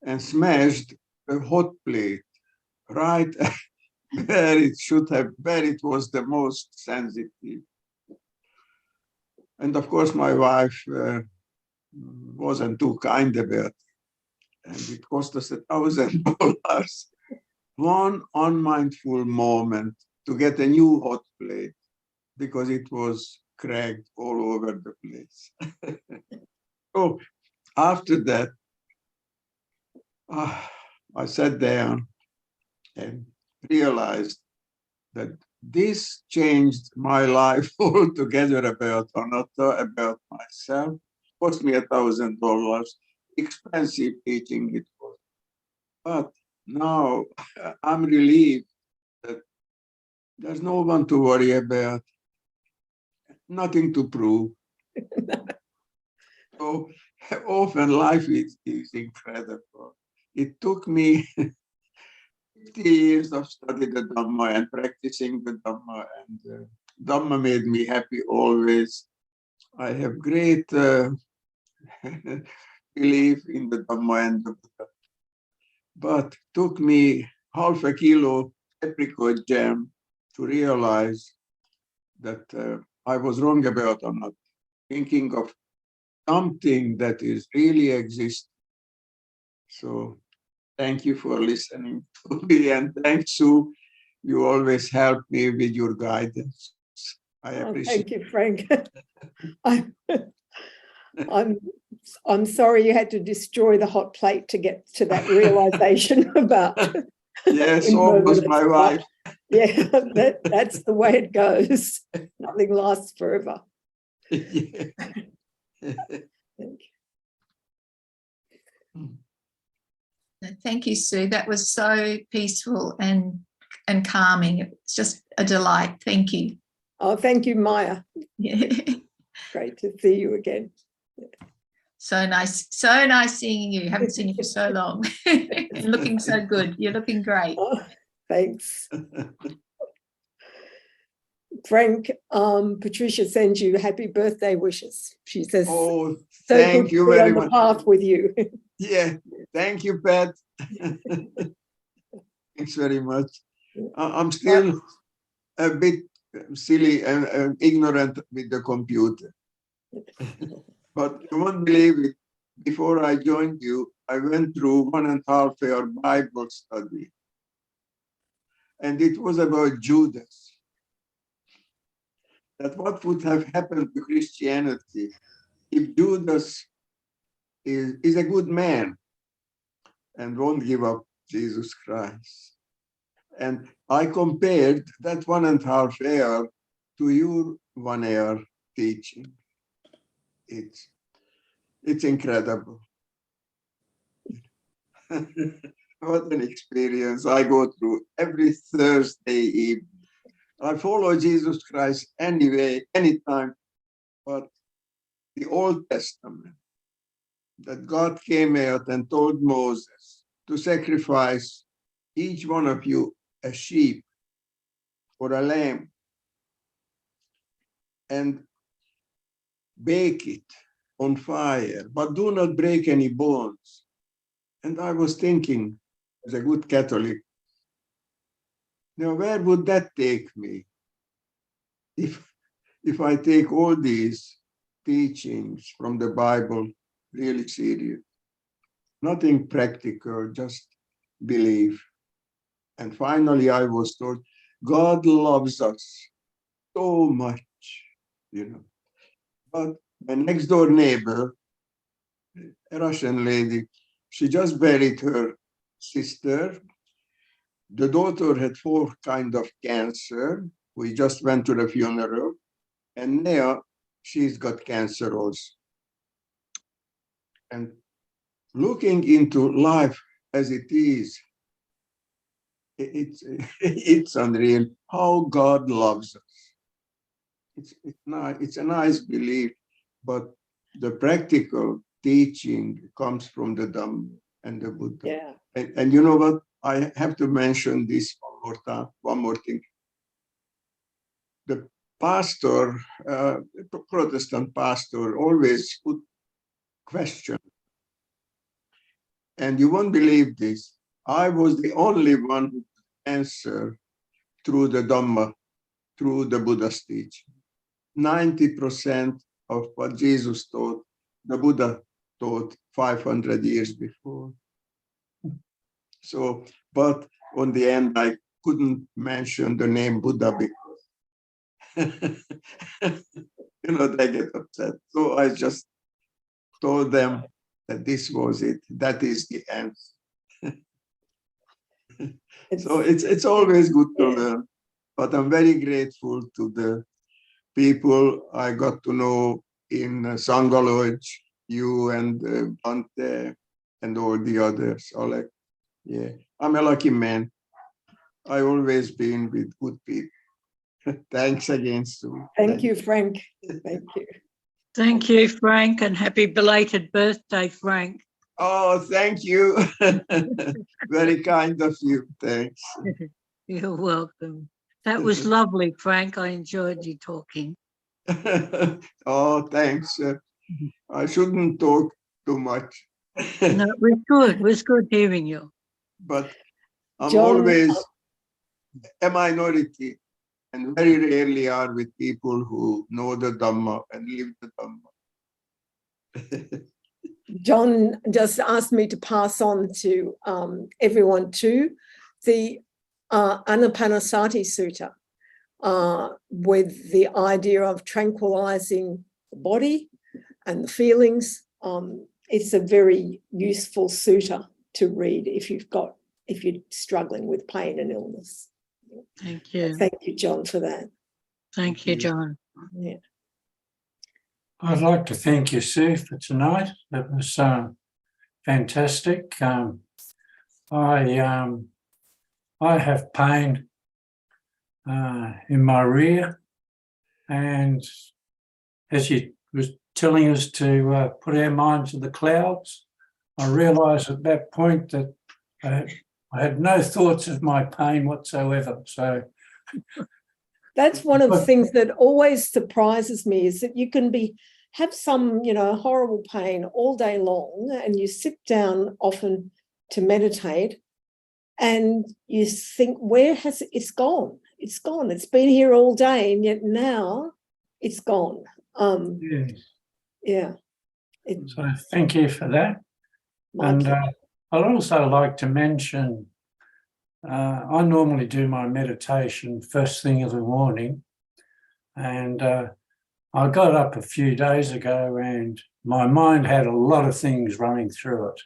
and smashed a hot plate right where it should have, where it was the most sensitive. And of course, my wife wasn't too kind about it. And it cost us $1,000. One unmindful moment to get a new hot plate because it was cracked all over the place. So after that, I sat down and realized that this changed my life altogether about anatta, about myself. Cost me $1,000. Expensive teaching it was. But now I'm relieved that there's no one to worry about, nothing to prove. So often life is incredible. It took me 50 years of studying the Dhamma and practicing the Dhamma, and Dhamma made me happy always. I have great belief in the Dhamma and the Buddha. But took me half a kilo apricot jam to realize that I was wrong about or not thinking of something that is really exists. So thank you for listening to me, and thanks, Sue. You always help me with your guidance. I appreciate Thank you, Frank. I'm sorry you had to destroy the hot plate to get to that realization about. Yes, almost my wife. Yeah, that's the way it goes. Nothing lasts forever. Yeah. Thank you, Sue. That was so peaceful and calming. It's just a delight. Thank you. Oh, thank you, Maya. Yeah. Great to see you again. So nice seeing you. Haven't seen you for so long. And looking so good. You're looking great. Oh, thanks. Frank, Patricia sends you happy birthday wishes. She says, Oh, so thank you very much. Path with you. Yeah, thank you, Pat. Thanks very much. I'm still a bit silly and ignorant with the computer. But you won't believe it. Before I joined you, I went through 1.5 hour Bible study. And it was about Judas. That what would have happened to Christianity if Judas is a good man and won't give up Jesus Christ. And I compared that 1.5 hour to your 1 hour teaching. It's incredible. What an experience I go through every Thursday evening. I follow Jesus Christ anyway, anytime, but the Old Testament, that God came out and told Moses to sacrifice each one of you a sheep or a lamb and bake it on fire, but do not break any bones. And I was thinking, as a good Catholic, now where would that take me if I take all these teachings from the Bible really serious? Nothing practical, just belief. And finally, I was told, God loves us so much, but my next door neighbor, a Russian lady, she just buried her sister. The daughter had 4 kinds of cancer. We just went to the funeral, and now she's got cancer also. And looking into life as it is, it's unreal how God loves us. It's a nice belief, but the practical teaching comes from the Dhamma and the Buddha. Yeah. And you know what? I have to mention this one more thing. The pastor, Protestant pastor, always put question. And you won't believe this. I was the only one who could answer through the Dhamma, through the Buddha's teaching. 90% of what Jesus taught, the Buddha taught 500 years before. So, but on the end, I couldn't mention the name Buddha because, they get upset. So I just told them that this was it. That is the answer. So it's always good to learn. But I'm very grateful to the people I got to know in Sangha Lodge, you and Bante and all the others. Oleg. Yeah, I'm a lucky man. I always been with good people. Thanks again, Sue. Thank you, Frank. Thank you. Thank you, Frank, and happy belated birthday, Frank. Oh, thank you. Very kind of you. Thanks. You're welcome. That was lovely, Frank. I enjoyed you talking. Oh, thanks. I shouldn't talk too much. No, it was good. It was good hearing you. But I'm John, always a minority and very rarely are with people who know the Dhamma and live the Dhamma. John just asked me to pass on to everyone too the Anapanasati Sutta with the idea of tranquilizing the body and the feelings. It's a very useful sutta to read if you're struggling with pain and illness. Thank you. Thank you, John, for that. Thank you, John. Yeah. I'd like to thank you, Sue, for tonight. It was fantastic. I have pain in my rear, and as you was telling us to put our minds to the clouds, I realised at that point that I had no thoughts of my pain whatsoever. So That's one of the things that always surprises me, is that you can have some, horrible pain all day long, and you sit down often to meditate and you think, it's gone? It's gone. It's been here all day, and yet now it's gone. yes. Yeah. So thank you for that. And I'd also like to mention, I normally do my meditation first thing in the morning, and I got up a few days ago and my mind had a lot of things running through it.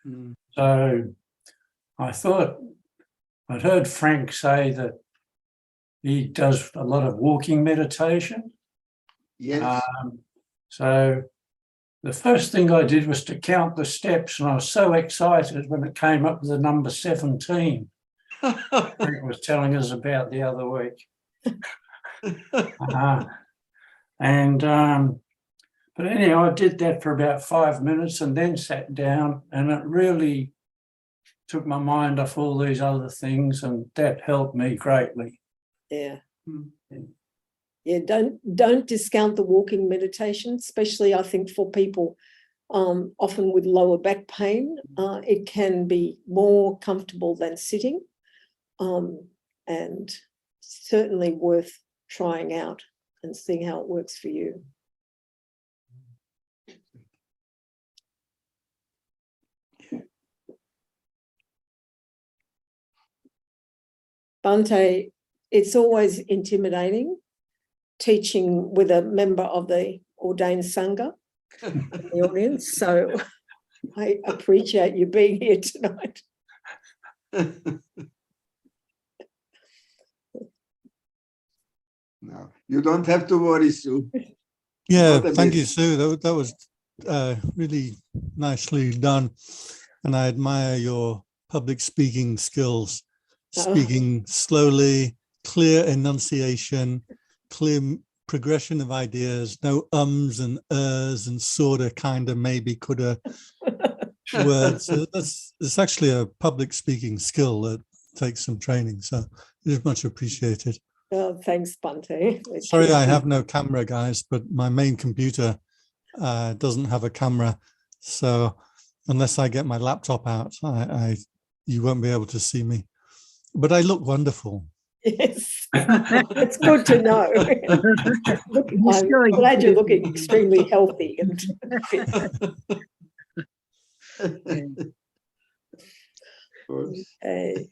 Mm. So I thought, I'd heard Frank say that he does a lot of walking meditation. Yes. So the first thing I did was to count the steps, and I was so excited when it came up with the number 17. Frank was telling us about the other week. But anyhow, I did that for about 5 minutes and then sat down, and it really took my mind off all these other things, and that helped me greatly. Yeah. Yeah, don't discount the walking meditation, especially I think for people often with lower back pain. It can be more comfortable than sitting, and certainly worth trying out and seeing how it works for you. Bante, it's always intimidating teaching with a member of the ordained Sangha in the audience. So I appreciate you being here tonight. No, you don't have to worry, Sue. Yeah, Not a thank bit. you, Sue. That was really nicely done. And I admire your public speaking skills, speaking slowly, clear enunciation, clear progression of ideas, no ums and ers and sorta, kinda, maybe, coulda words. It's actually a public speaking skill that takes some training. So it is much appreciated. Oh, thanks, Bunty. Sorry, I have no camera, guys, but my main computer doesn't have a camera. So unless I get my laptop out, you won't be able to see me. But I look wonderful. Yes, it's good to know. I'm glad you're looking extremely healthy and fit. Okay.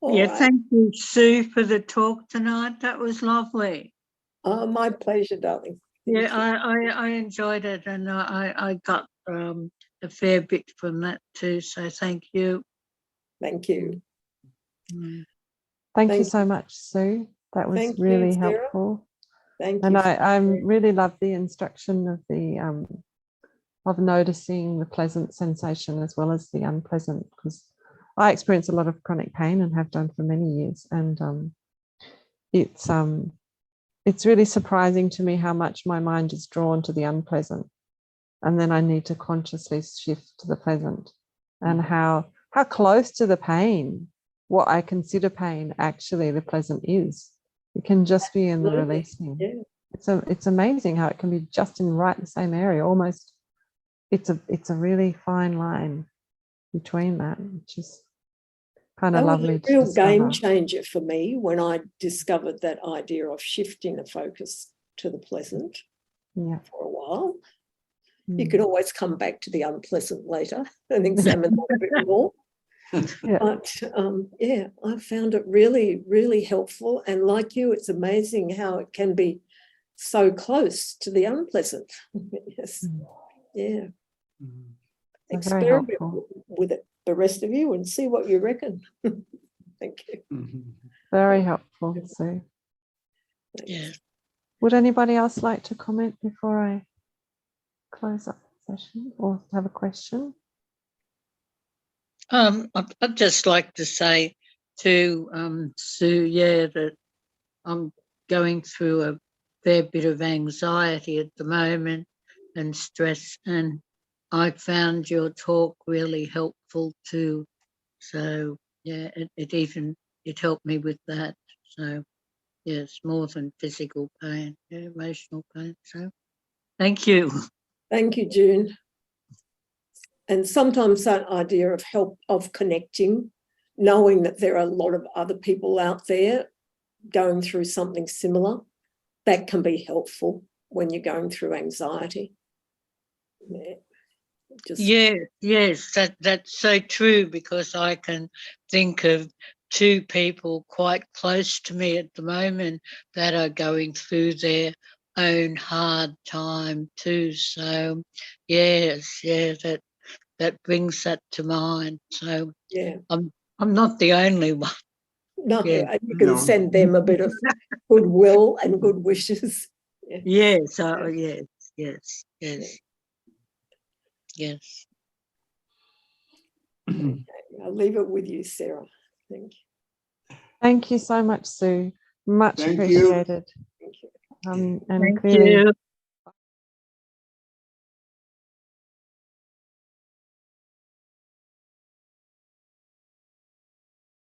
All Yeah, right. thank you, Sue, for the talk tonight. That was lovely. Oh, my pleasure, darling. Yeah, I enjoyed it, and I got a fair bit from that too. So thank you. Thank you. Mm. Thank you Thank so much, Sue. That was Thank you, really Sarah. helpful. Thank And you. I really love the instruction of the of noticing the pleasant sensation as well as the unpleasant, because I experience a lot of chronic pain and have done for many years, and it's really surprising to me how much my mind is drawn to the unpleasant, and then I need to consciously shift to the pleasant, and how close to the pain, what I consider pain, actually the pleasant is. It can just be in the Absolutely. releasing. Yeah. It's amazing how it can be just in right the same area, almost. It's a really fine line between that, which is kind of That was lovely a to real game discover. changer for me when I discovered that idea of shifting the focus to the pleasant Yeah. for a while. You Mm. can always come back to the unpleasant later and examine that a bit more. Yeah. But yeah, I found it really, really helpful. And like you, it's amazing how it can be so close to the unpleasant. Yes. Mm. Yeah. Very Experiment helpful. with it, the rest of you, and see what you reckon. Thank you. Very helpful, Sue. Yeah. Would anybody else like to comment before I close up the session or have a question? I'd just like to say to Sue, yeah, that I'm going through a fair bit of anxiety at the moment and stress, and I found your talk really helpful too. So yeah, it helped me with that. So yeah, it's more than physical pain, yeah, emotional pain. So thank you. Thank you, June. And sometimes that idea of help, of connecting, knowing that there are a lot of other people out there going through something similar, that can be helpful when you're going through anxiety. Yeah. Yes, that's so true, because I can think of two people quite close to me at the moment that are going through their own hard time too. So yes, yeah, that brings that to mind. So Yeah. I'm not the only one. No, Yeah. you can No. send them a bit of goodwill and good wishes. Yeah. Yes, Yeah. yes. I'll leave it with you, Sarah. Thank you. Thank you so much, Sue. Much Thank you. appreciated. Thank you. And Thank clearly you.